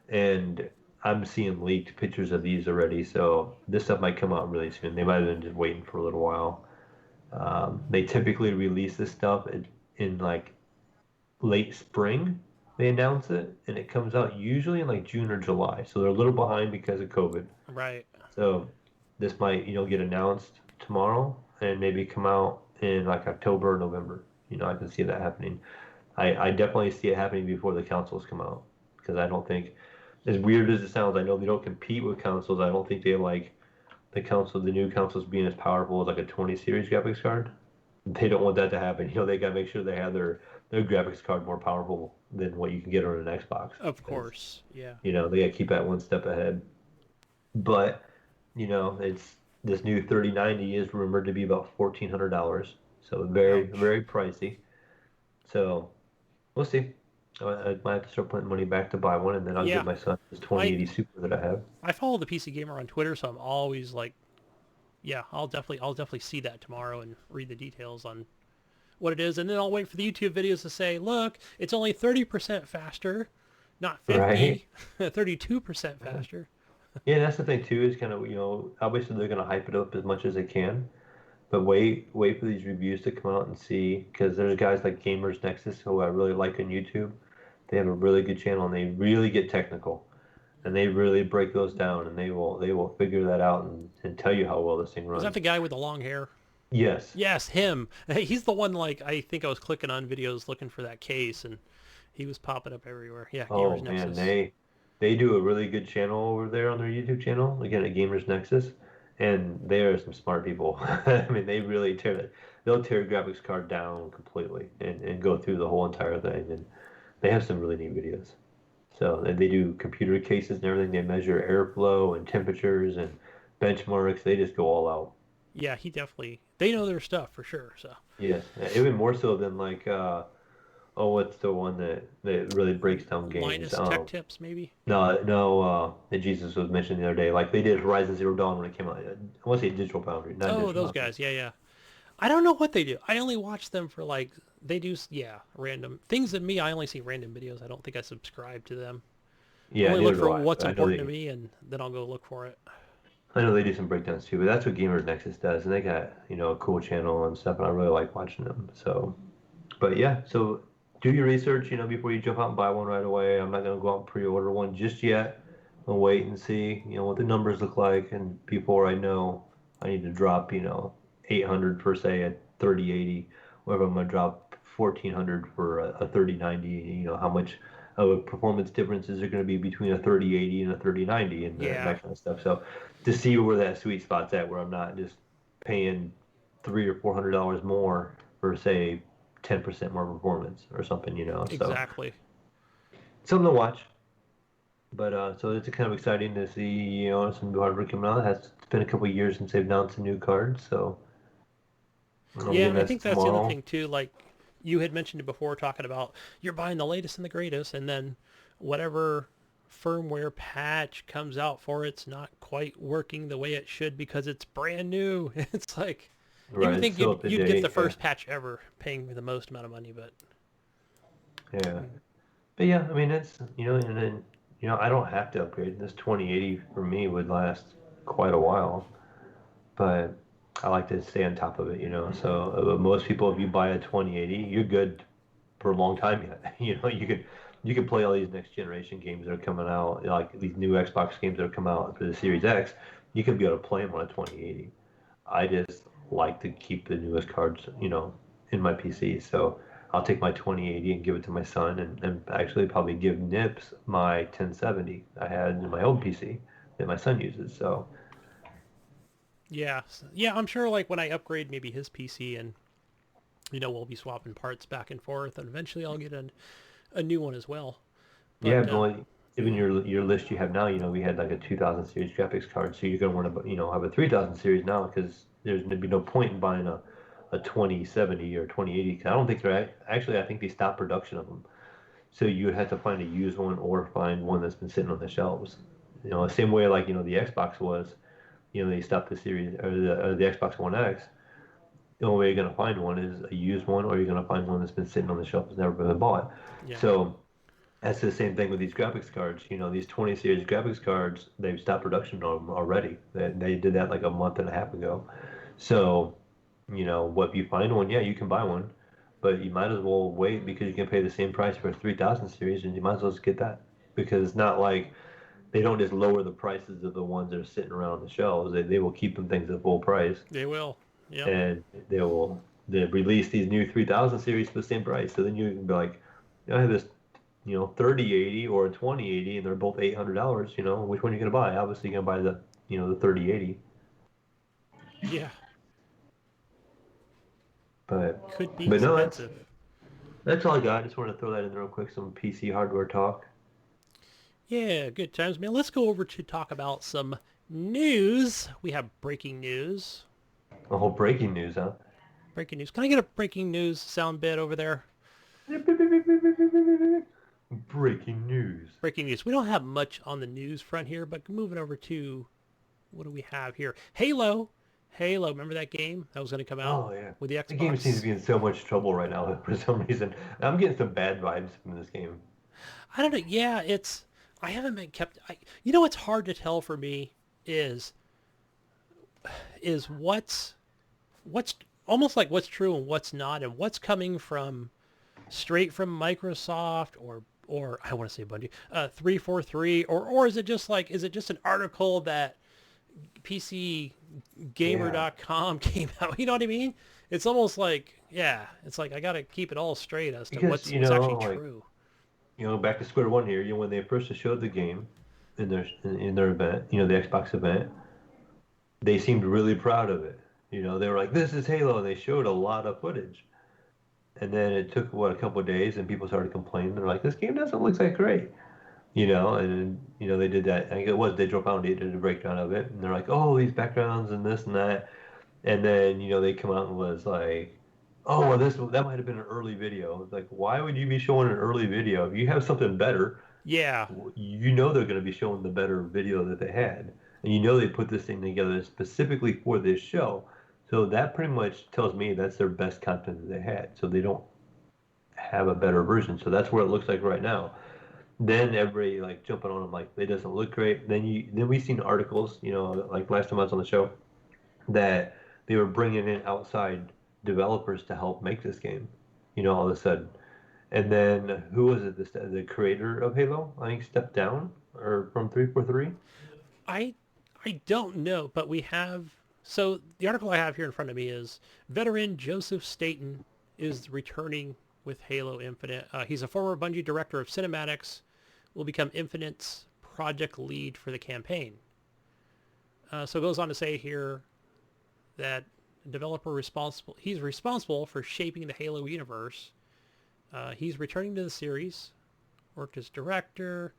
and I'm seeing leaked pictures of these already. So this stuff might come out really soon. They might have been just waiting for a little while. They typically release this stuff in like late spring. They announce it, and it comes out usually in like June or July. So they're a little behind because of COVID. Right. So this might, get announced tomorrow and maybe come out in like October or November. I can see that happening. I definitely see it happening before the consoles come out, because I don't think, as weird as it sounds, I know they don't compete with consoles. I don't think they like the new consoles being as powerful as like a 20 series graphics card. They don't want that to happen. They got to make sure they have their graphics card more powerful than what you can get on an Xbox. Of course. Yeah. They got to keep that one step ahead. But, it's this new 3090 is rumored to be about $1,400. So very, Ouch. very pricey. So we'll see. I might have to start putting money back to buy one, and then I'll Yeah. give my son his 2080 Super that I have. I follow the PC Gamer on Twitter, so I'm always like, yeah, I'll definitely see that tomorrow and read the details on what it is, and then I'll wait for the YouTube videos to say, look, it's only 30% faster, not 50, Right. 32% faster. Yeah, that's the thing too, is kind of, obviously they're going to hype it up as much as they can, but wait for these reviews to come out and see, because there's guys like Gamers Nexus who I really like on YouTube. They have a really good channel and they really get technical, and they really break those down, and they will figure that out and tell you how well this thing Is runs. that the guy with the long hair? Yes. Yes, him. He's the one, like, I think I was clicking on videos looking for that case, and he was popping up everywhere. Yeah, Oh Gamers man, Nexus. they do a really good channel over there on their YouTube channel, again at Gamers Nexus, and they are some smart people. I mean, they really they'll tear a graphics card down completely and go through the whole entire thing, and they have some really neat videos. So and they do computer cases and everything. They measure airflow and temperatures and benchmarks. They just go all out. Yeah, they know their stuff for sure, so. Yes, even more so than like what's the one that really breaks down games? Linus Tech Tips, maybe? No, that Jesus was mentioning the other day. Like they did Horizon Zero Dawn when it came out. I want to say Digital Foundry, not Oh, Digital those Foundry. guys, yeah. I don't know what they do. I only watch them for like they do. Yeah, random things that me. I only see random videos. I don't think I subscribe to them. I Yeah, only look neither for do I. what's I know important to they, me, and then I'll go look for it. I know they do some breakdowns too, but that's what Gamers Nexus does, and they got a cool channel and stuff, and I really like watching them. So, but yeah, so do your research, before you jump out and buy one right away. I'm not gonna go out and pre-order one just yet. I'll wait and see, what the numbers look like, and before I know I need to drop, 800 per se at 3080, whether I'm gonna drop 1400 for a 3090, how much of a performance difference is there going to be between a 3080 and a 3090 and Yeah, that kind of stuff. So to see where that sweet spot's at, where I'm not just paying $300 or $400 more for say 10% more performance or something, So exactly. something to watch. But so it's kind of exciting to see, some new hardware coming out. It's been a couple of years since they've announced a new card, so I'm Yeah, getting and I that think that's the other tomorrow. thing too. Like you had mentioned it before, talking about you're buying the latest and the greatest, and then whatever firmware patch comes out for it's not quite working the way it should because it's brand new. It's like you Right, would it's think still you'd up to you'd get the date. Yeah, first patch ever, paying the most amount of money, but yeah. But yeah, I mean, it's, and then, I don't have to upgrade. This 2080 for me would last quite a while, but I like to stay on top of it. So most people, if you buy a 2080, you're good for a long time yet. You could play all these next generation games that are coming out, like these new Xbox games that are coming out for the Series X. You could be able to play them on a 2080. I just like to keep the newest cards, in my PC. So I'll take my 2080 and give it to my son, and actually probably give Nips my 1070 I had in my old PC that my son uses. So yeah, yeah, I'm sure like when I upgrade maybe his PC and we'll be swapping parts back and forth, and eventually I'll get a new one as well. yeah, But but even your list you have now, we had like a 2000 series graphics card, so you're gonna want to have a 3000 series now because there's gonna be no point in buying a 2070 or 2080. 'Cause I don't think actually I think they stopped production of them. So you would have to find a used one or find one that's been sitting on the shelves. The same way like the Xbox was. They stopped the series or the Xbox One X. The only way you're gonna find one is a used one, or you're gonna find one that's been sitting on the shelf that's never been bought. yeah, So that's the same thing with these graphics cards. These 20 series graphics cards, they've stopped production on them already. They did that like a month and a half ago. So, what if you find one? Yeah, you can buy one, but you might as well wait because you can pay the same price for a 3000 series, and you might as well just get that because it's not like they don't just lower the prices of the ones that are sitting around the shelves. They will keep them things at full price, they will. Yep. and they release these new 3000 series for the same price. So then you can be like, I have this 3080 or a 2080, and they're both $800. Which one are you gonna buy? Obviously, you're gonna buy the 3080. Yeah, But could be no, that's expensive. that's all I got. I just wanted to throw that in there real quick. Some PC hardware talk. Yeah, good times, man. Let's go over to talk about some news. We have breaking news. A whole breaking news, huh? Breaking news. Can I get a breaking news sound bit over there? Breaking news. Breaking news. We don't have much on the news front here, but moving over to what do we have here? Halo. Halo. Remember that game that was going to come out Oh yeah. with the The game seems Xbox? to be in so much trouble right now for some reason. I'm getting some bad vibes from this game. I don't know. Yeah, it's. I haven't been kept. What's hard to tell for me is what's almost like what's true and what's not, and what's coming from straight from Microsoft or I want to say Bungie, 343, or is it just an article that Yeah. PCGamer.com came out? You know what I mean? It's almost like, yeah, it's like I got to keep it all straight as to Because, what's actually like, true. back to square one here, when they first showed the game in their event, the Xbox event, they seemed really proud of it. They were like, "This is Halo," and they showed a lot of footage. And then it took a couple of days, and people started complaining. They're like, "This game doesn't look that great," And they did that. I think it was Digital Foundry did a breakdown of it, and they're like, "Oh, these backgrounds and this and that," and then they come out and was like, "Oh, well, that might have been an early video." It's like, why would you be showing an early video if you have something better? Yeah, They're going to be showing the better video that they had, and they put this thing together specifically for this show. So that pretty much tells me that's their best content that they had. So they don't have a better version. So that's where it looks like right now. Then everybody like jumping on them like it doesn't look great. Then we've seen articles, like last time I was on the show, that they were bringing in outside developers to help make this game. All of a sudden. And then who was it? The creator of Halo, I think, stepped down or from 343. I I don't know, but we have. So the article I have here in front of me is veteran Joseph Staten is returning with Halo Infinite. He's a former Bungie director of cinematics, will become Infinite's project lead for the campaign. So it goes on to say here that he's responsible for shaping the Halo universe. He's returning to the series, worked as director.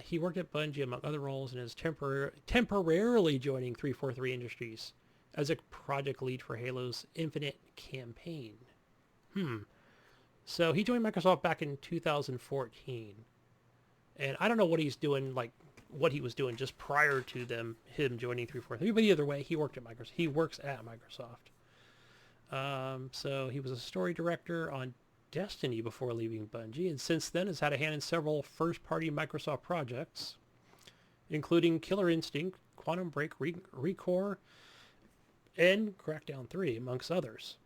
He worked at Bungie among other roles and is temporarily joining 343 Industries as a project lead for Halo's Infinite campaign. So he joined Microsoft back in 2014. And I don't know what he's doing, like what he was doing just prior to him joining 343. But either way, he worked at Microsoft. He works at Microsoft. So he was a story director on Destiny before leaving Bungie, and since then has had a hand in several first-party Microsoft projects, including Killer Instinct, Quantum Break, Recore, and Crackdown 3, amongst others.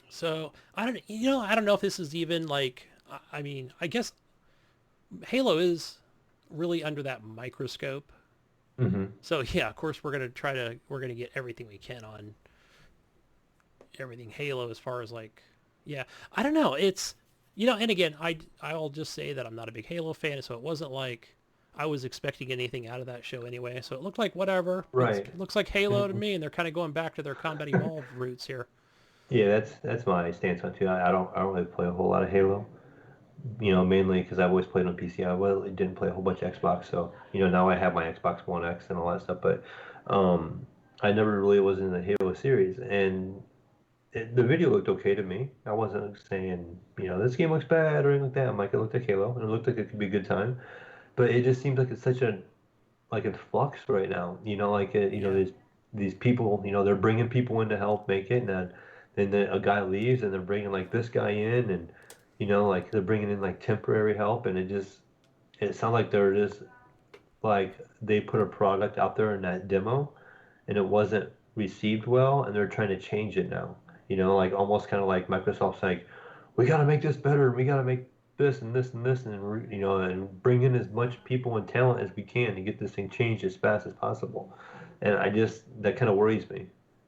So I don't know if this is even like, I mean, I guess Halo is really under that microscope. Mm-hmm. So yeah, of course we're gonna get everything we can on everything Halo as far as like, yeah, I don't know. It's, and again, I'll just say that I'm not a big Halo fan, so it wasn't like I was expecting anything out of that show anyway. So it looked like whatever. Right. It looks like Halo to me, and they're kind of going back to their Combat Evolved roots here. Yeah, that's my stance on it too. I don't really play a whole lot of Halo. Mainly because I've always played on PC. I didn't play a whole bunch of Xbox, so now I have my Xbox One X and all that stuff. But I never really was in the Halo series, and the video looked okay to me. I wasn't saying, this game looks bad or anything like that. I'm like, it looked like Halo, and it looked like it could be a good time. But it just seems like it's such like in flux right now. These people, they're bringing people in to help make it, and then a guy leaves, and they're bringing like this guy in, and like they're bringing in like temporary help, and it sounds like they're just like they put a product out there in that demo, and it wasn't received well, and they're trying to change it now. Like almost kind of like Microsoft's like, we got to make this better, and we got to make this and this and this, and bring in as much people and talent as we can to get this thing changed as fast as possible. And that kind of worries me,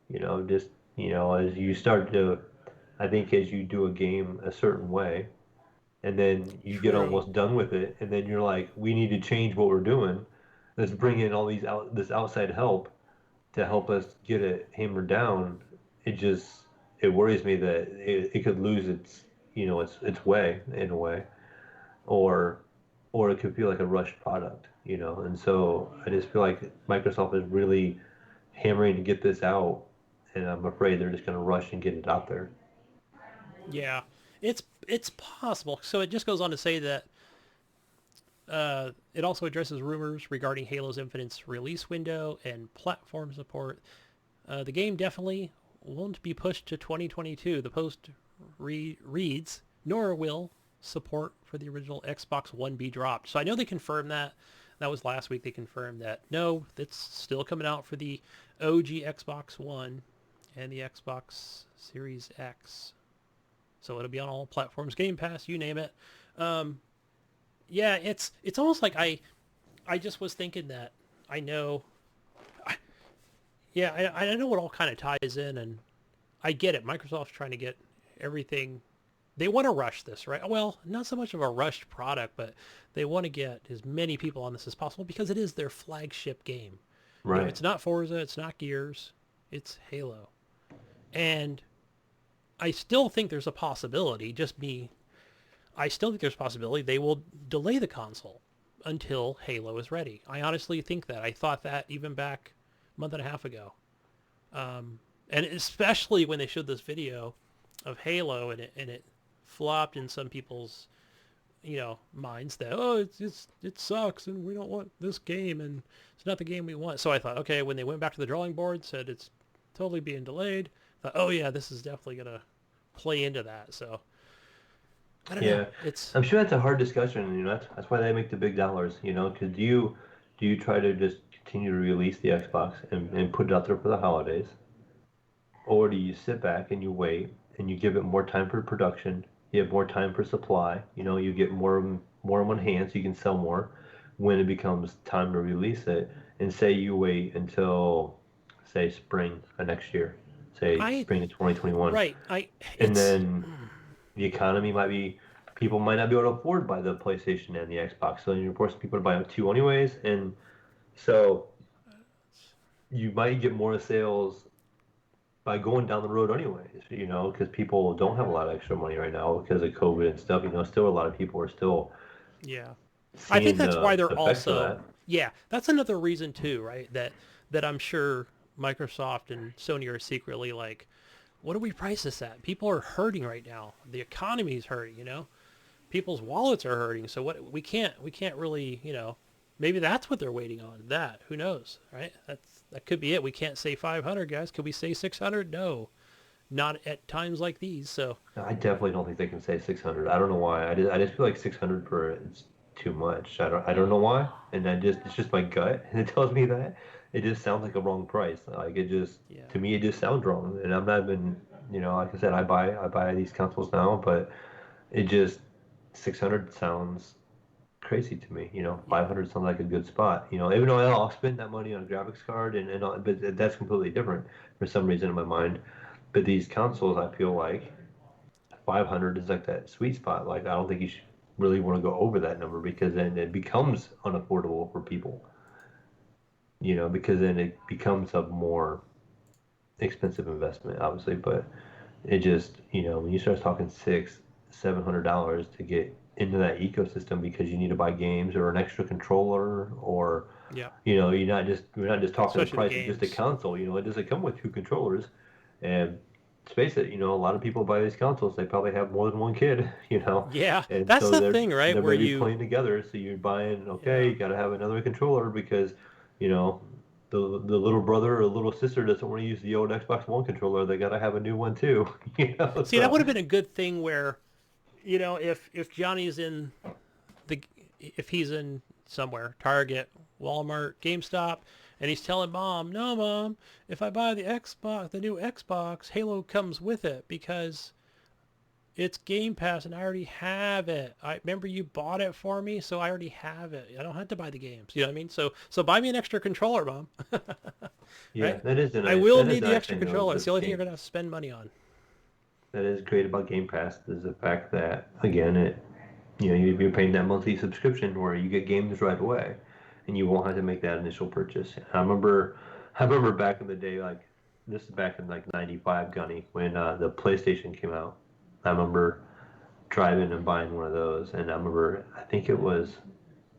as you start to, I think as you do a game a certain way, and then you get True. almost done with it, and then you're like, we need to change what we're doing. Let's bring in all this outside help to help us get it hammered down. It worries me that it could lose its way in a way, or it could feel like a rushed product, And so I just feel like Microsoft is really hammering to get this out, and I'm afraid they're just going to rush and get it out there. Yeah, it's possible. So it just goes on to say that it also addresses rumors regarding Halo's Infinite's release window and platform support. The game definitely won't be pushed to 2022. The post reads, nor will support for the original Xbox One be dropped. So I know they confirmed that. That was last week. They confirmed that, no, it's still coming out for the OG Xbox One and the Xbox Series X. So it'll be on all platforms, Game Pass, you name it. Yeah, it's almost like I just was thinking that I know. I know it all kind of ties in, and I get it. Microsoft's trying to get everything. They want to rush this, right? Well, not so much of a rushed product, but they want to get as many people on this as possible because it is their flagship game. Right. It's not Forza, it's not Gears, it's Halo. And I still think there's a possibility, I still think there's a possibility they will delay the console until Halo is ready. I honestly think that. I thought that even back a month and a half ago. And especially when they showed this video of Halo and it flopped in some people's, minds that, it sucks and we don't want this game and it's not the game we want. So I thought, okay, when they went back to the drawing board, said it's totally being delayed. Thought, oh yeah, this is definitely gonna play into that. So I don't know. Yeah, It's I'm sure that's a hard discussion. That's why they make the big dollars. Because do you try to just continue to release the Xbox and put it out there for the holidays, or do you sit back and you wait and you give it more time for production? You have more time for supply. You get more in one hand, so you can sell more when it becomes time to release it. And say you wait until, say, spring of next year, say I spring of 2021, right. and It's then the economy might be people might not be able to afford to buy the PlayStation and the Xbox, so you're forcing people to buy two anyways, and so you might get more sales by going down the road anyways, because people don't have a lot of extra money right now because of COVID and stuff. Still a lot of people are still yeah. I think seeing that's why the they're effects of also that. yeah. That's another reason too, right? That I'm sure Microsoft and Sony are secretly like, what do we price this at? People are hurting right now. The economy's hurting. People's wallets are hurting. So we can't really, maybe that's what they're waiting on. That, who knows, right? That could be it. We can't say 500, guys. Could we say 600? No, not at times like these. So I definitely don't think they can say 600. I don't know why. I just feel like 600 for it's too much. I don't know why, and it's just my gut, and it tells me that it just sounds like a wrong price. Like it just yeah, to me it just sounds wrong, and I'm not even like I said I buy these consoles now, but it just 600 sounds crazy to me. yeah, 500 sounds like a good spot. Even though I'll spend that money on a graphics card and all, but that's completely different for some reason in my mind. But these consoles, I feel like 500 is like that sweet spot. Like I don't think you should really want to go over that number because then it becomes unaffordable for people. Because then it becomes a more expensive investment, obviously. But it just, when you start talking $600-700 to get into that ecosystem because you need to buy games or an extra controller or yeah. we're not just talking the Especially the price of just a games. console. It doesn't come with two controllers, and let's face it, a lot of people buy these consoles. They probably have more than one kid, Yeah, and that's so the they're thing, right? they're Where maybe you, playing together. So you're buying, okay, yeah. you got to have another controller because, you know, the little brother or little sister doesn't want to use the old Xbox One controller. They got to have a new one too, See, that So would have been a good thing where, if Johnny's in the, if he's in somewhere, Target, Walmart, GameStop, and he's telling mom, no, mom, if I buy the Xbox, the new Xbox, Halo comes with it because it's Game Pass and I already have it. I remember you bought it for me, so I already have it. I don't have to buy the games. You know what I mean? So buy me an extra controller, mom. yeah, Right? that is a I nice will that is need a the nice extra thing though. controller. It's the With only thing you're game gonna have to spend money on. that is great about Game Pass is the fact that again you're paying that monthly subscription where you get games right away, and you won't have to make that initial purchase. I remember back in the day, like this is back in like '95, Gunny, when the PlayStation came out. I remember driving and buying one of those, and I think it was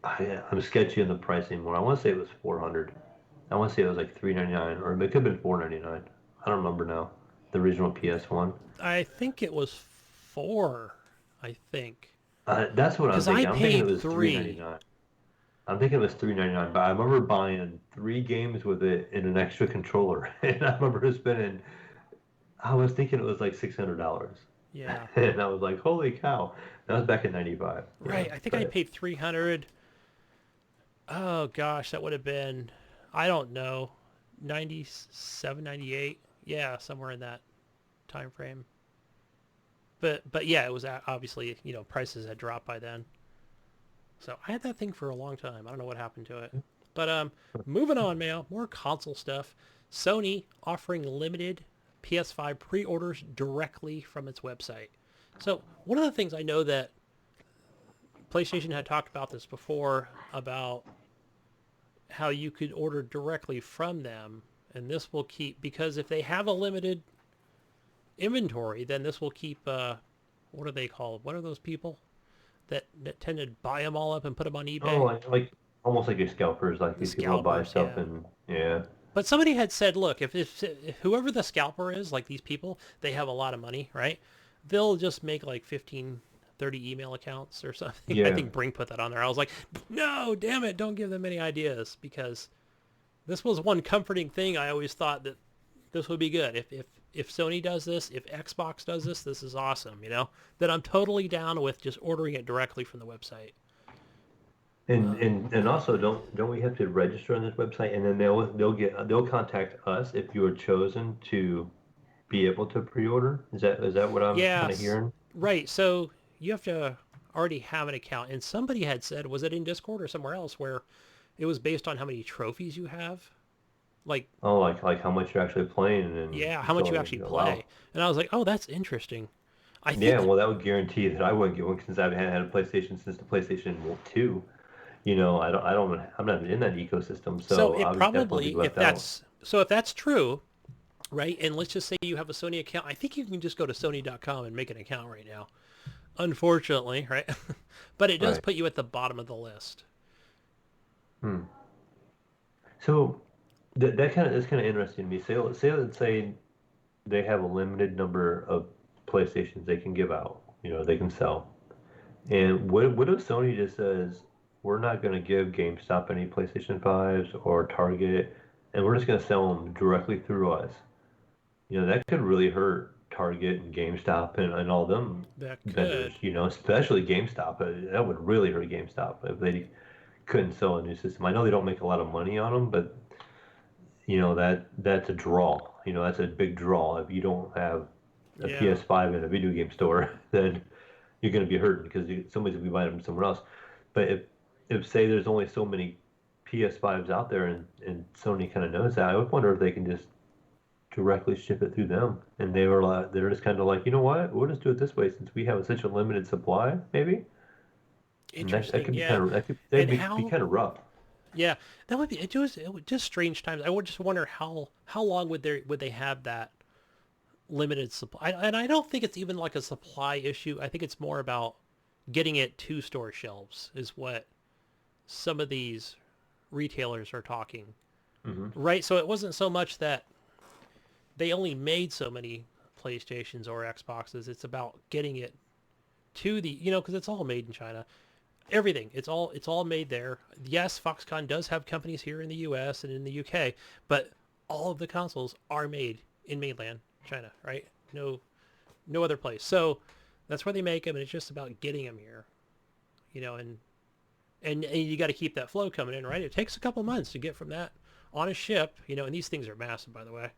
I'm sketchy on the price anymore. I want to say it was 400. I want to say it was like 399, or it could have been 499. I don't remember now. The original PS1. I think it was four. I think That's what I'm because I thinking. I'm thinking it paid was three. 399. I'm thinking it was 399, but I remember buying 3 games with it and an extra controller, and I remember spending. I was thinking it was like $600, Yeah, and I was like, "Holy cow!" That was back in '95, right. I think I But paid 300. Oh gosh, that would have been, I don't know, 97, 98. Yeah, somewhere in that time frame. But yeah, it was obviously, prices had dropped by then. So I had that thing for a long time. I don't know what happened to it. But moving on, Mayo, more console stuff. Sony offering limited PS5 pre-orders directly from its website. So one of the things I know that PlayStation had talked about this before about how you could order directly from them, and this will keep, because if they have a limited inventory, then this will keep, what are they called? What are those people that tend to buy them all up and put them on oh, eBay? like almost like your scalpers, like The these people that buy scalpers, stuff yeah. and yeah, But somebody had said, look, if whoever the scalper is, like these people, they have a lot of money, right? They'll just make like 15, 30 email accounts or something. I yeah, think Brink put that on there. I was like, no, damn it, don't give them any ideas, because this was one comforting thing I always thought, that This would be good. If Sony does this, if Xbox does this, this is awesome, you know? Then I'm totally down with just ordering it directly from the website. And also don't we have to register on this website, and then they'll contact us if you are chosen to be able to pre-order? Is that what I'm kind of Yes, hearing? right. So you have to already have an account. And somebody had said, was it in Discord or somewhere else, where it was based on how many trophies you have? Like, Oh, like how much you're actually playing and yeah, how much so you actually wow. play. And I was like, oh, that's interesting. I Yeah, think, well, that would guarantee that I wouldn't get one since I haven't had a PlayStation since the PlayStation 2. I'm not in that ecosystem, so so I it would definitely probably, be left out. if that's true, right? And let's just say you have a Sony account. I think you can just go to Sony.com and make an account right now. Unfortunately, right? But it does Right. put you at the bottom of the list. Hmm. So that's kind of interesting to me. Say they have a limited number of PlayStations they can give out, they can sell. And what if Sony just says, we're not going to give GameStop any PlayStation 5s or Target, and we're just going to sell them directly through us? That could really hurt Target and GameStop and all them That vendors, could. especially GameStop. That would really hurt GameStop if they couldn't sell a new system. I know they don't make a lot of money on them, but that's a draw. That's a big draw. If you don't have a Yeah. PS5 in a video game store, then you're going to be hurting because somebody's going to be buying them from somewhere else. But if say there's only so many PS5s out there and Sony kind of knows that, I would wonder if they can just directly ship it through them. And they're just kind of like, you know what? We'll just do it this way since we have such a limited supply, maybe. And that Interesting. could be Yeah. that'd And be how? kind of rough. Yeah, that would be. It would just strange times. I would just wonder how long would they have that limited supply? And I don't think it's even like a supply issue. I think it's more about getting it to store shelves is what some of these retailers are talking. Hmm. Right. So it wasn't so much that they only made so many PlayStations or Xboxes. It's about getting it to the because it's all made in China. Everything. It's all made there. Yes, Foxconn does have companies here in the US and in the UK, but all of the consoles are made in mainland China, right? No other place. So that's where they make them, and it's just about getting them here, and you got to keep that flow coming in, right? It takes a couple months to get from that on a ship, and these things are massive, by the way.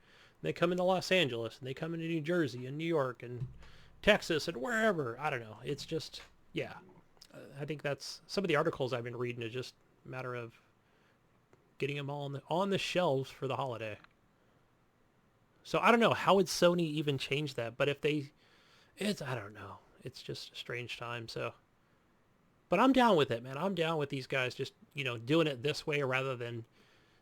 They come into Los Angeles, and they come into New Jersey and New York and Texas and wherever. I don't know. It's just, yeah. I think that's some of the articles I've been reading is just a matter of getting them all on the shelves for the holiday. So I don't know, how would Sony even change that? But I don't know. It's just a strange time. So, but I'm down with it, man. I'm down with these guys just doing it this way rather than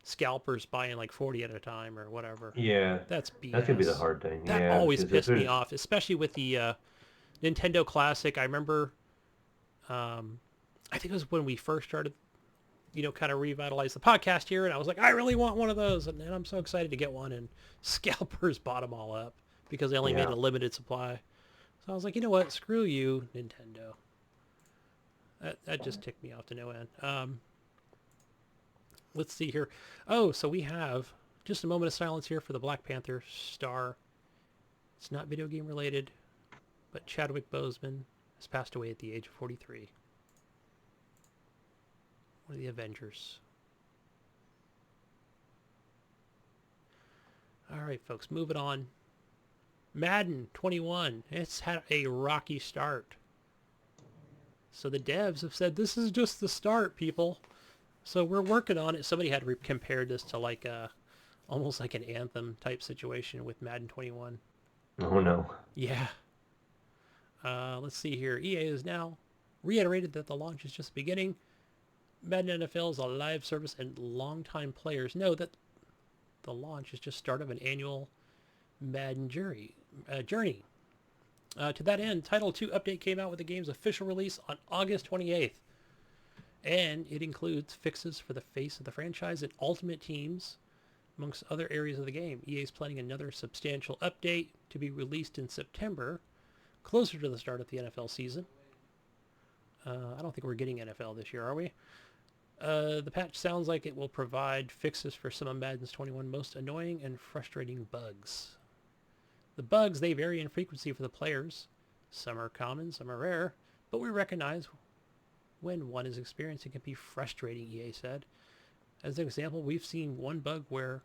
scalpers buying like 40 at a time or whatever. Yeah, That's that's gonna be the BS. hard thing. That Yeah, always because if pissed me there's off, especially with the Nintendo Classic. I remember, I think it was when we first started, kind of revitalize the podcast here, and I was like, I really want one of those, and I'm so excited to get one, and scalpers bought them all up because they only made yeah. a limited supply. So I was like, you know what? Screw you, Nintendo. That just ticked me off to no end. Let's see here. Oh, so we have just a moment of silence here for the Black Panther star. It's not video game related, but Chadwick Boseman has passed away at the age of 43. One of the Avengers. All right, folks, moving on. Madden 21. It's had a rocky start. So the devs have said, this is just the start, people. So we're working on it. Somebody had compared this to like almost like an Anthem type situation with Madden 21. Oh no. Yeah. Let's see here. EA has now reiterated that the launch is just beginning. Madden NFL is a live service, and longtime players know that the launch is just start of an annual Madden journey. To that end, Title II update came out with the game's official release on August 28th. And it includes fixes for the face of the franchise and Ultimate Teams, amongst other areas of the game. EA is planning another substantial update to be released in September, closer to the start of the NFL season. I don't think we're getting NFL this year, are we? The patch sounds like it will provide fixes for some of Madden's 21 most annoying and frustrating bugs. The bugs, they vary in frequency for the players. Some are common, some are rare, but we recognize when one is experienced it can be frustrating, EA said. As an example, we've seen one bug where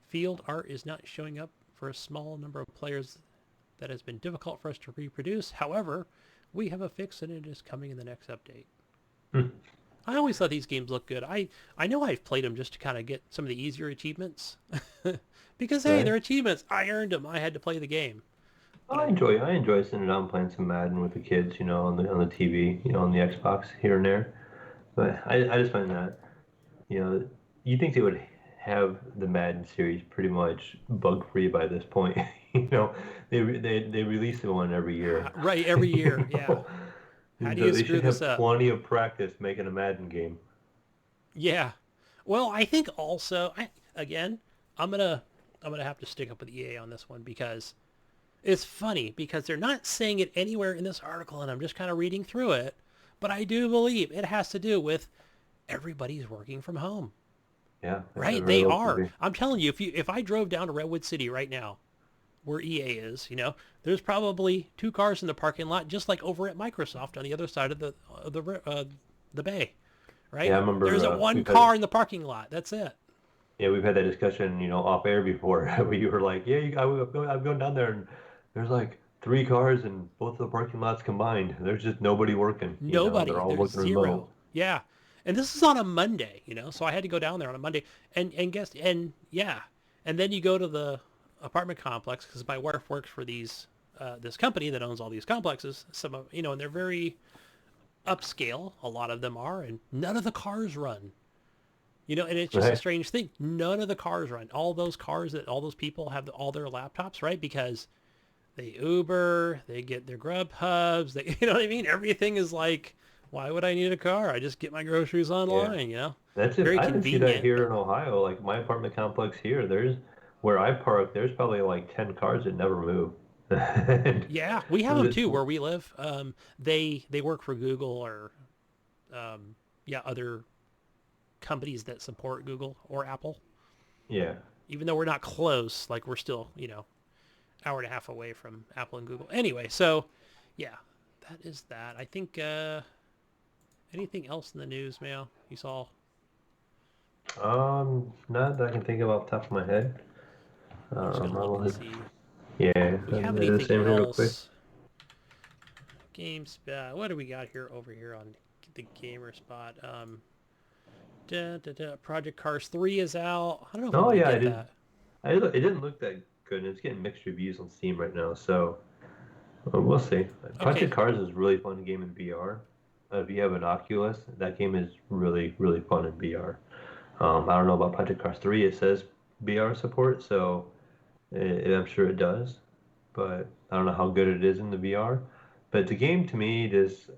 field art is not showing up for a small number of players that has been difficult for us to reproduce. However, we have a fix and it is coming in the next update. I always thought these games looked good. I know I've played them just to kind of get some of the easier achievements. Because, hey, Right. they're achievements. I earned them. I had to play the game. I enjoy sitting down and playing some Madden with the kids, on the TV, on the Xbox here and there. But I just find that, you think they would have the Madden series pretty much bug free by this point. They release one every year. Right, every year. You Yeah. know? How do So you they screw should this have up? plenty of practice making a Madden game. Yeah. Well, I think also, again, I'm gonna have to stick up with EA on this one because it's funny because they're not saying it anywhere in this article, and I'm just kind of reading through it. But I do believe it has to do with everybody's working from home, Yeah, it right? very They well could are. be. I'm telling you, if I drove down to Redwood City right now, where EA is, there's probably 2 cars in the parking lot, just like over at Microsoft on the other side of the bay, right? Yeah, I remember There's a one we've had car in the parking lot. That's it. yeah we've had that discussion, off air before, where you were like, yeah, I'm going down there and there's like 3 cars in both of the parking lots combined. There's just nobody working. They're Nobody. all There's working remote. zero. Yeah. And this is on a Monday, so I had to go down there on a Monday and then you go to the apartment complex because my wife works for this company that owns all these complexes. Some of, and they're very upscale. A lot of them are, and none of the cars run. And it's just a Right. strange thing. None of the cars run. All those cars that all those people have all their laptops, right? Because they Uber, they get their Grub Hubs. They, you know what I mean? Everything is like, why would I need a car? I just get my groceries Yeah. online. That's it. Very I didn't see that convenient, here but in Ohio. Like my apartment complex here, where I park, there's probably like 10 cars that never move. And yeah, we have them the- too where we live. They work for Google or other companies that support Google or Apple. yeah. Even though we're not close, like we're still, hour and a half away from Apple and Google. Anyway, so yeah, that is that. I think anything else in the news, Mayo? You saw? Not that I can think of off the top of my head. I'm just gonna I look will and hit, see yeah, if we have I'll do the anything same here real quick. else. Games. What do we got here over here on the gamer spot? Project Cars 3 is out. I don't know if I'm Oh gonna yeah, get that. it didn't look that good, and it's getting mixed reviews on Steam right now. So we'll see. Okay. Project Cars is a really fun game in VR. If you have an Oculus, that game is really really fun in VR. I don't know about Project Cars 3. It says VR support, so I'm sure it does, but I don't know how good it is in the VR. But the game to me is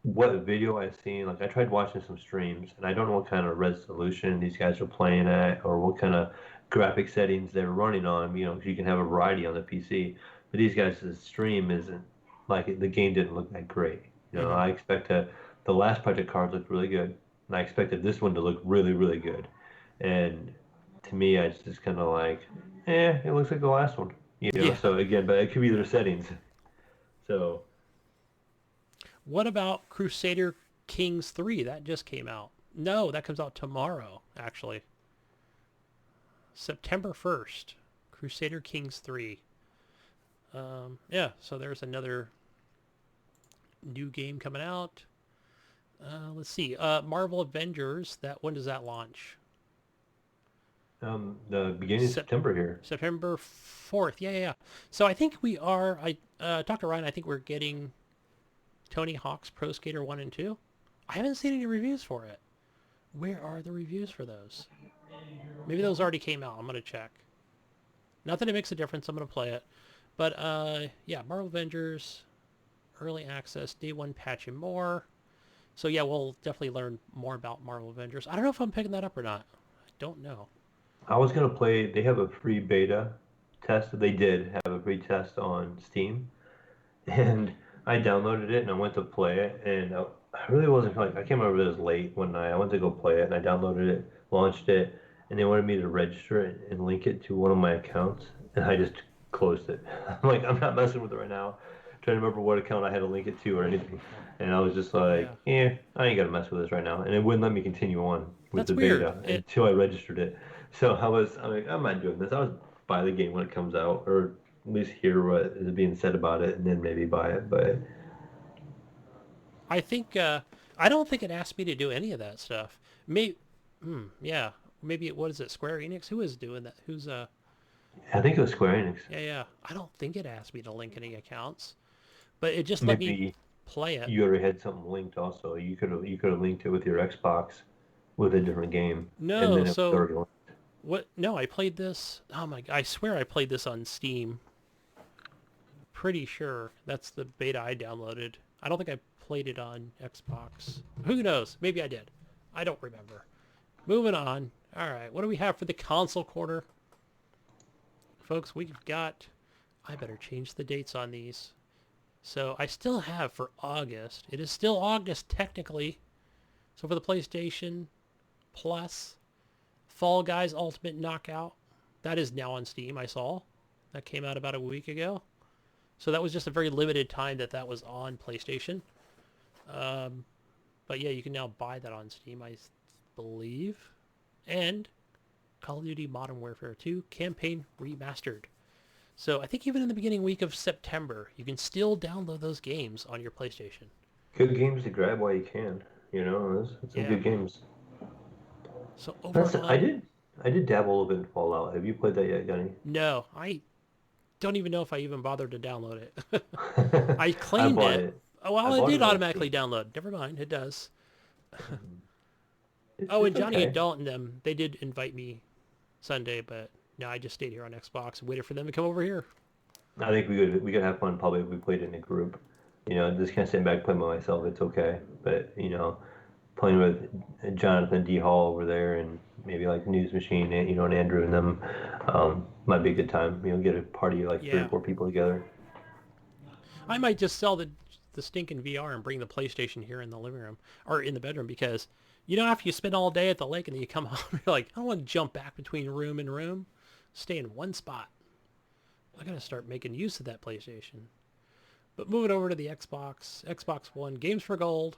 what video I've seen. Like I tried watching some streams, and I don't know what kind of resolution these guys are playing at, or what kind of graphic settings they're running on. 'Cause you can have a variety on the PC, but these guys' stream isn't like the game didn't look that great. Hmm. I expect the last Project Cars looked really good, and I expected this one to look really really good. And to me, I just kind of like, it looks like the last one. Yeah. So again, but it could be their settings. So What about Crusader Kings 3? That just came out. No, that comes out tomorrow, actually. September 1st. Crusader Kings 3. Yeah, so there's another new game coming out. Let's see. Marvel Avengers. When does that launch? the beginning of Sep- September here. September 4th. Yeah. So I think we are. I talked to Ryan. I think we're getting Tony Hawk's Pro Skater 1 and 2. I haven't seen any reviews for it. Where are the reviews for those? Maybe those already came out. I'm going to check. Not that it makes a difference. I'm going to play it. But, yeah, Marvel Avengers, Early Access, Day 1 patch and more. So, yeah, we'll definitely learn more about Marvel Avengers. I don't know if I'm picking that up or not. I don't know. I was gonna play. They have a free beta test. They did have a free test on Steam, and I downloaded it and I went to play it, and I really wasn't like I can't remember if it was late one night. I went to go play it and I downloaded it, launched it, and they wanted me to register it and link it to one of my accounts, and I just closed it. I'm like, I'm not messing with it right now. Trying to remember what account I had to link it to or anything, and I was just like, Yeah, yeah, I ain't gonna mess with this right now, and it wouldn't let me continue on with that's the weird. beta until I registered it. So I'm like, I'm not doing this. I was buy the game when it comes out, or at least hear what is being said about it, and then maybe buy it. But I think I don't think it asked me to do any of that stuff. Maybe, yeah, maybe what is it? Square Enix? Who is doing that? Who's I think it was Square Enix. yeah. I don't think it asked me to link any accounts, but it just let me Maybe play it. you already had something linked also. You could have linked it with your Xbox with a different game, and No, then it was so already linked. what? No, I played this. Oh my! I swear I played this on Steam. Pretty sure that's the beta I downloaded. I don't think I played it on Xbox. Who knows? Maybe I did. I don't remember. Moving on. All right, what do we have for the console quarter? Folks, we've got... I better change the dates on these. So I still have for August. It is still August technically. So for the PlayStation Plus, Fall Guys Ultimate Knockout. That is now on Steam, I saw. That came out about a week ago. So that was just a very limited time that was on PlayStation. But yeah, you can now buy that on Steam, I believe. And Call of Duty Modern Warfare 2 Campaign Remastered. So I think even in the beginning week of September, you can still download those games on your PlayStation. Good games to grab while you can. It's some Yeah. good games. So over That's I on... did I did dabble a little bit in Fallout. Have you played that yet, Gunny? No, I don't even know if I even bothered to download it. I I claimed bought it. it. Oh, I well, it bought did it on automatically Steam. download. Never mind, it does. Mhm. Oh, It's and Johnny and okay. Dalton, them, they did invite me Sunday, but no, I just stayed here on Xbox and waited for them to come over here. I think we could have fun probably if we played in a group. Just kind of sitting back playing by myself, it's okay. But playing with Jonathan D. Hall over there and maybe like News Machine, and Andrew and them, might be a good time. Get a party of like three or Yeah. four people together. I might just sell the stinking VR and bring the PlayStation here in the living room or in the bedroom because, after you spend all day at the lake and then you come home, you're like, I don't want to jump back between room and room. Stay in one spot. I gotta start making use of that PlayStation. But moving over to the Xbox One, Games for Gold.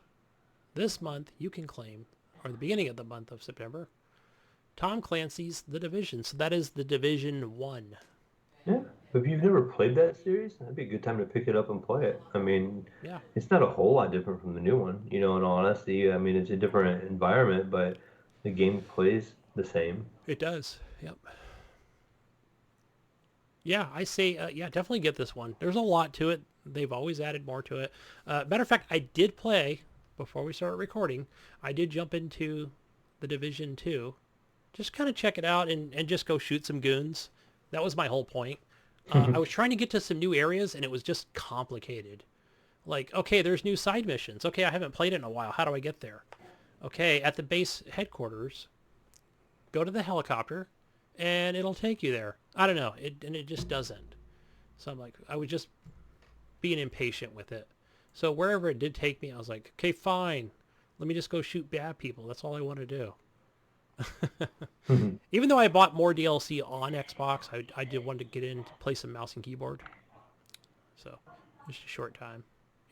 This month you can claim, or the beginning of the month of September, Tom Clancy's The Division. So that is The Division 1. Yeah. If you've never played that series, that'd be a good time to pick it up and play it. I mean, Yeah, it's not a whole lot different from the new one, in all honesty. I mean, it's a different environment, but the game plays the same. it does. Yep. Yeah, I say, yeah, definitely get this one. There's a lot to it. They've always added more to it. Matter of fact, I did play, before we started recording, I did jump into The Division 2. Just kind of check it out and just go shoot some goons. That was my whole point. I was trying to get to some new areas, and it was just complicated. Like, okay, there's new side missions. Okay, I haven't played it in a while. How do I get there? Okay, at the base headquarters, go to the helicopter, and it'll take you there. I don't know, it just doesn't. So I'm like, I was just being impatient with it. So wherever it did take me, I was like, okay, fine. Let me just go shoot bad people. That's all I want to do. Even though I bought more DLC on Xbox, I did want to get in to play some mouse and keyboard. So just a short time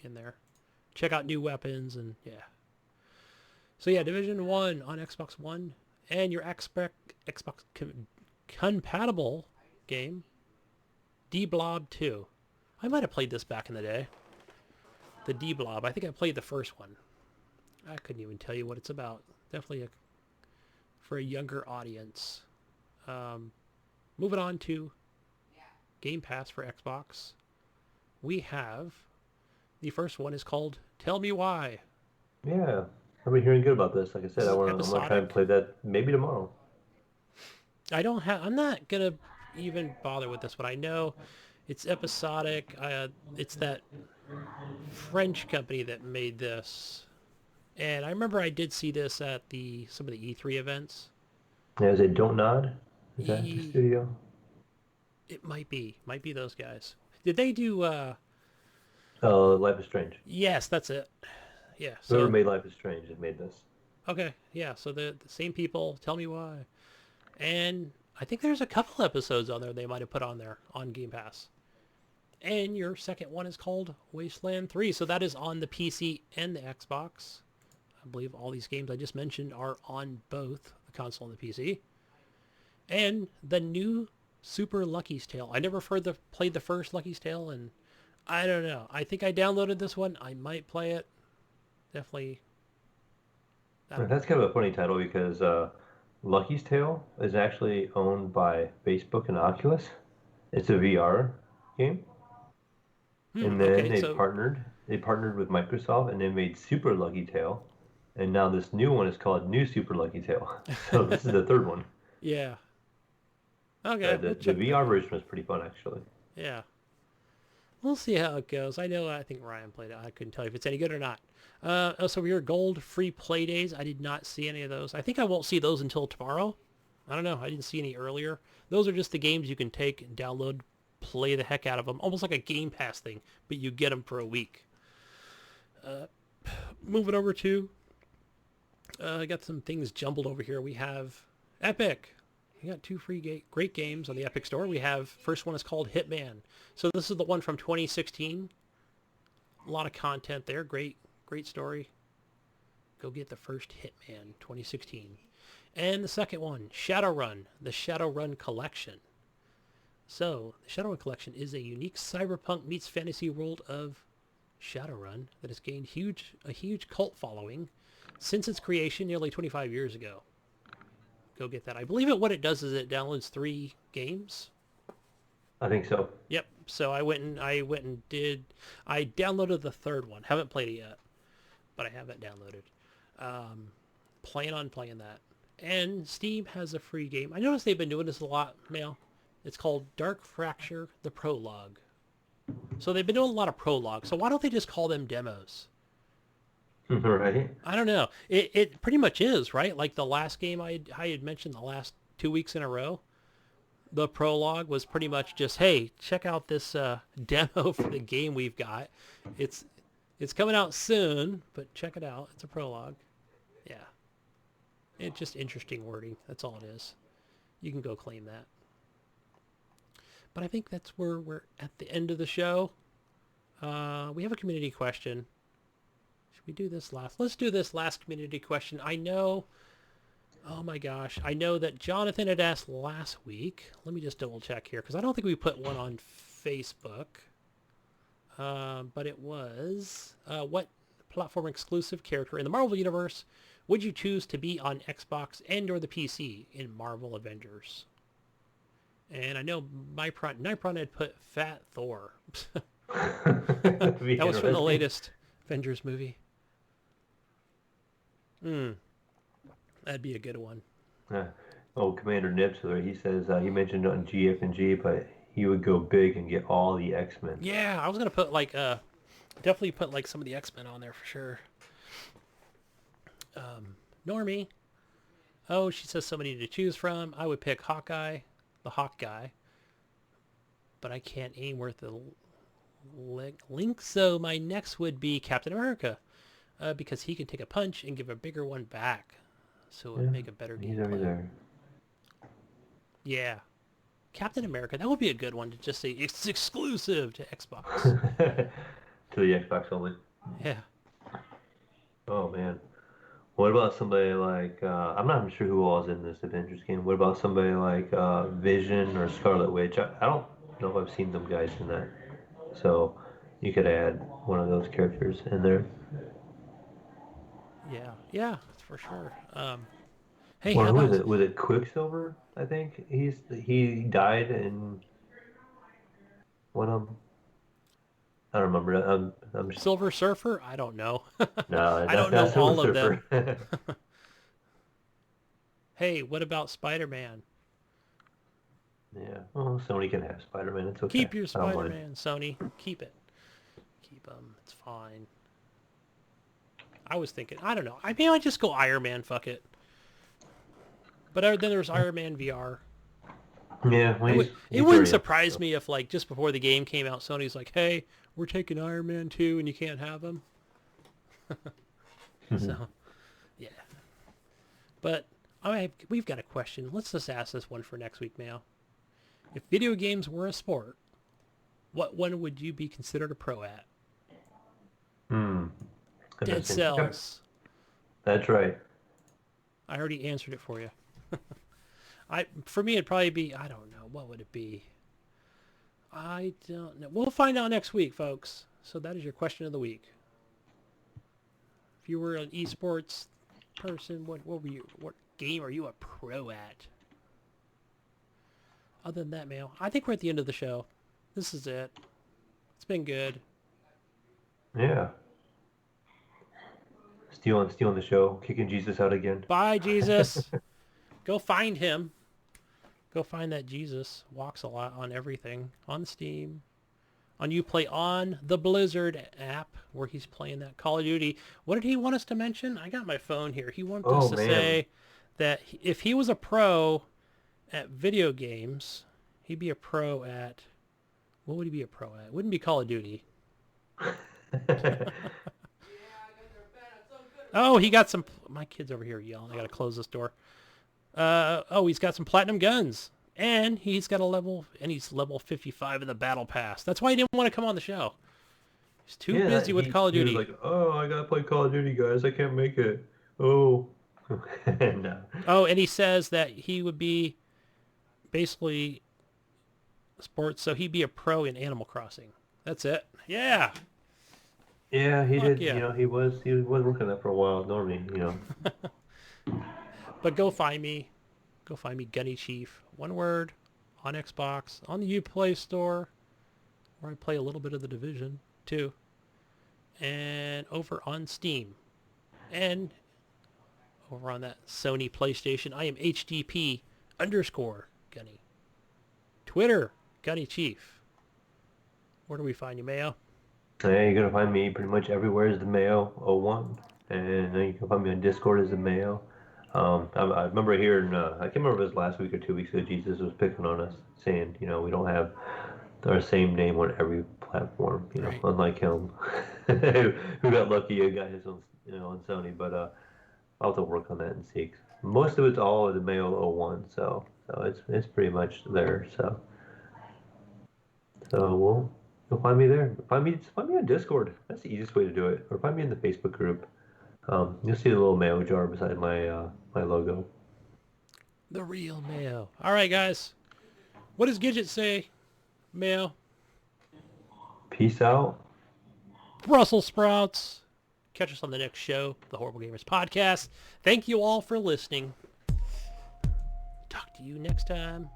in there. Check out new weapons and yeah. So yeah, Division 1 on Xbox One and your Xbox compatible game, D-Blob 2. I might have played this back in the day. The D-Blob. I think I played the first one. I couldn't even tell you what it's about. Definitely for a younger audience. Moving on to Game Pass for Xbox. We have the first one is called Tell Me Why. Yeah, I've been hearing good about this. Like I said, This is I'm gonna try and episodic. play that maybe tomorrow. I'm not gonna even bother with this one. I know it's episodic. It's that French company that made this, and I remember I did see this at some of the E3 events. Yeah, is it Don't Nod? Is that the E, studio? it might be those guys. Did they do? Life is Strange. Yes, that's it. yeah. Whoever So made Life is Strange has made this. okay, yeah. So the same people. Tell me why. And I think there's a couple episodes on there they might have put on there on Game Pass. And your second one is called Wasteland 3. So that is on the PC and the Xbox. I believe all these games I just mentioned are on both the console and the PC. And the new Super Lucky's Tale. I never played the first Lucky's Tale, and I don't know. I think I downloaded this one. I might play it. Definitely. That's kind of a funny title because Lucky's Tale is actually owned by Facebook and Oculus. It's a VR game. And then Okay, so they partnered with Microsoft and they made Super Lucky Tale. And now this new one is called New Super Lucky Tale. So this is the third one. yeah. Okay, The we'll check that VR out. version was pretty fun actually. Yeah. We'll see how it goes. I think Ryan played it. I couldn't tell you if it's any good or not. So your gold free play days. I did not see any of those. I think I won't see those until tomorrow. I don't know. I didn't see any earlier. Those are just the games you can take and download, play the heck out of them. Almost like a Game Pass thing, but you get them for a week. Moving over to, I got some things jumbled over here. We have Epic. We got two great games on the Epic Store. We have, first one is called Hitman. So this is the one from 2016. A lot of content there. Great story. Go get the first Hitman 2016. And the second one, Shadowrun, the Shadowrun Collection. So the Shadowrun Collection is a unique cyberpunk meets fantasy world of Shadowrun that has gained a huge cult following since its creation nearly 25 years ago. Go get that. I believe what it does is it downloads 3 games. I think so. Yep. So I downloaded the third one. Haven't played it yet, but I have it downloaded. Plan on playing that. And Steam has a free game. I noticed they've been doing this a lot, Mail. It's called Dark Fracture, the Prologue. So they've been doing a lot of prologue. So why don't they just call them demos? Right. I don't know. It pretty much is, right? Like the last game I had mentioned the last 2 weeks in a row. The prologue was pretty much just, hey, check out this demo for the game we've got. It's coming out soon, but check it out. It's a prologue. Yeah. It's just interesting wording. That's all it is. You can go claim that. But I think that's where we're at the end of the show. We have a community question. Should we do this last? Let's do this last community question. I know... Oh my gosh. I know that Jonathan had asked last week. Let me just double check here because I don't think we put one on Facebook. But it was, what platform exclusive character in the Marvel Universe would you choose to be on Xbox and or the PC in Marvel Avengers? And I know Nipron had put Fat Thor. That was from the latest Avengers movie. That'd be a good one. Commander Nips, he says he mentioned on GF and G, but he would go big and get all the X-Men. Yeah, I was gonna put definitely put some of the X-Men on there for sure. Normie. Oh, she says so many to choose from. I would pick Hawkeye, the Hawk guy, but I can't aim worth the link. So my next would be Captain America, because he can take a punch and give a bigger one back. So it would make a better gameplay. There. Yeah. Captain America, that would be a good one to just say it's exclusive to Xbox. To the Xbox only. Yeah. Oh, man. What about somebody like, I'm not sure who all is in this Avengers game. What about somebody like Vision or Scarlet Witch? I don't know if I've seen them guys in that. So you could add one of those characters in there. Yeah, for sure. Hey, Or how who about... was it? Was it Quicksilver? I think he died in one of them. I don't remember. I'm just... Silver Surfer? I don't know. No, I don't know all of them. them. Hey, what about Spider-Man? Yeah. Well, Sony can have Spider-Man. It's okay. Keep your I don't mind. Spider-Man, Sony. Keep it. Keep him. It's fine. I was thinking, I don't know. I mean, I'd just go Iron Man. Fuck it. But then there's Iron Man VR. Yeah. Well, It wouldn't surprise me if, like, just before the game came out, Sony's like, hey, we're taking Iron Man 2 and you can't have him. So, yeah. But we've got a question. Let's just ask this one for next week, Mayo. If video games were a sport, what one would you be considered a pro at? Dead Interesting. Cells. That's right. I already answered it for you. For me, it'd probably be, I don't know. What would it be? I don't know. We'll find out next week, folks. So that is your question of the week. If you were an esports person, what game are you a pro at? Other than that, Mayo, I think we're at the end of the show. This is it. It's been good. Yeah. Stealing the show, kicking Jesus out again. Bye, Jesus. Go find him. Go find that Jesus. Walks a lot on everything. On Steam. On Uplay. On the Blizzard app where he's playing that Call of Duty. What did he want us to mention? I got my phone here. He wanted us to say that if he was a pro at video games, he'd be a pro at... What would he be a pro at? It wouldn't be Call of Duty. Oh, he got some... My kid's over here yelling. I got to close this door. He's got some platinum guns. And he's got he's level 55 in the battle pass. That's why he didn't want to come on the show. He's too busy with Call of Duty. He was like, I got to play Call of Duty, guys. I can't make it. Oh. No. Oh, and he says that he would be basically sports, so he'd be a pro in Animal Crossing. That's it. Yeah. Yeah, he did. Yeah. He was working on that for a while. Normally, But go find me. Go find me, GunnyChief. One word, on Xbox, on the Uplay Store, where I play a little bit of The Division, too. And over on Steam. And over on that Sony PlayStation, I am HGP _Gunny. Twitter, GunnyChief. Where do we find you, Mayo? Yeah, you're gonna find me pretty much everywhere as the Mayo01, and then you can find me on Discord as the Mayo. I remember hearing, I can't remember if it was last week or 2 weeks ago, Jesus was picking on us, saying, we don't have our same name on every platform, Right. Unlike him, who got lucky and got his own, on Sony. But I'll have to work on that and see. Most of it's all the Mayo01, so it's pretty much there. So you'll find me there. Find me on Discord. That's the easiest way to do it. Or find me in the Facebook group. You'll see the little Mayo jar beside my my logo. The real Mayo. All right, guys. What does Gidget say, Mayo? Peace out. Brussels sprouts. Catch us on the next show, the Horrible Gamers Podcast. Thank you all for listening. Talk to you next time.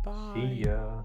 Bye. See ya.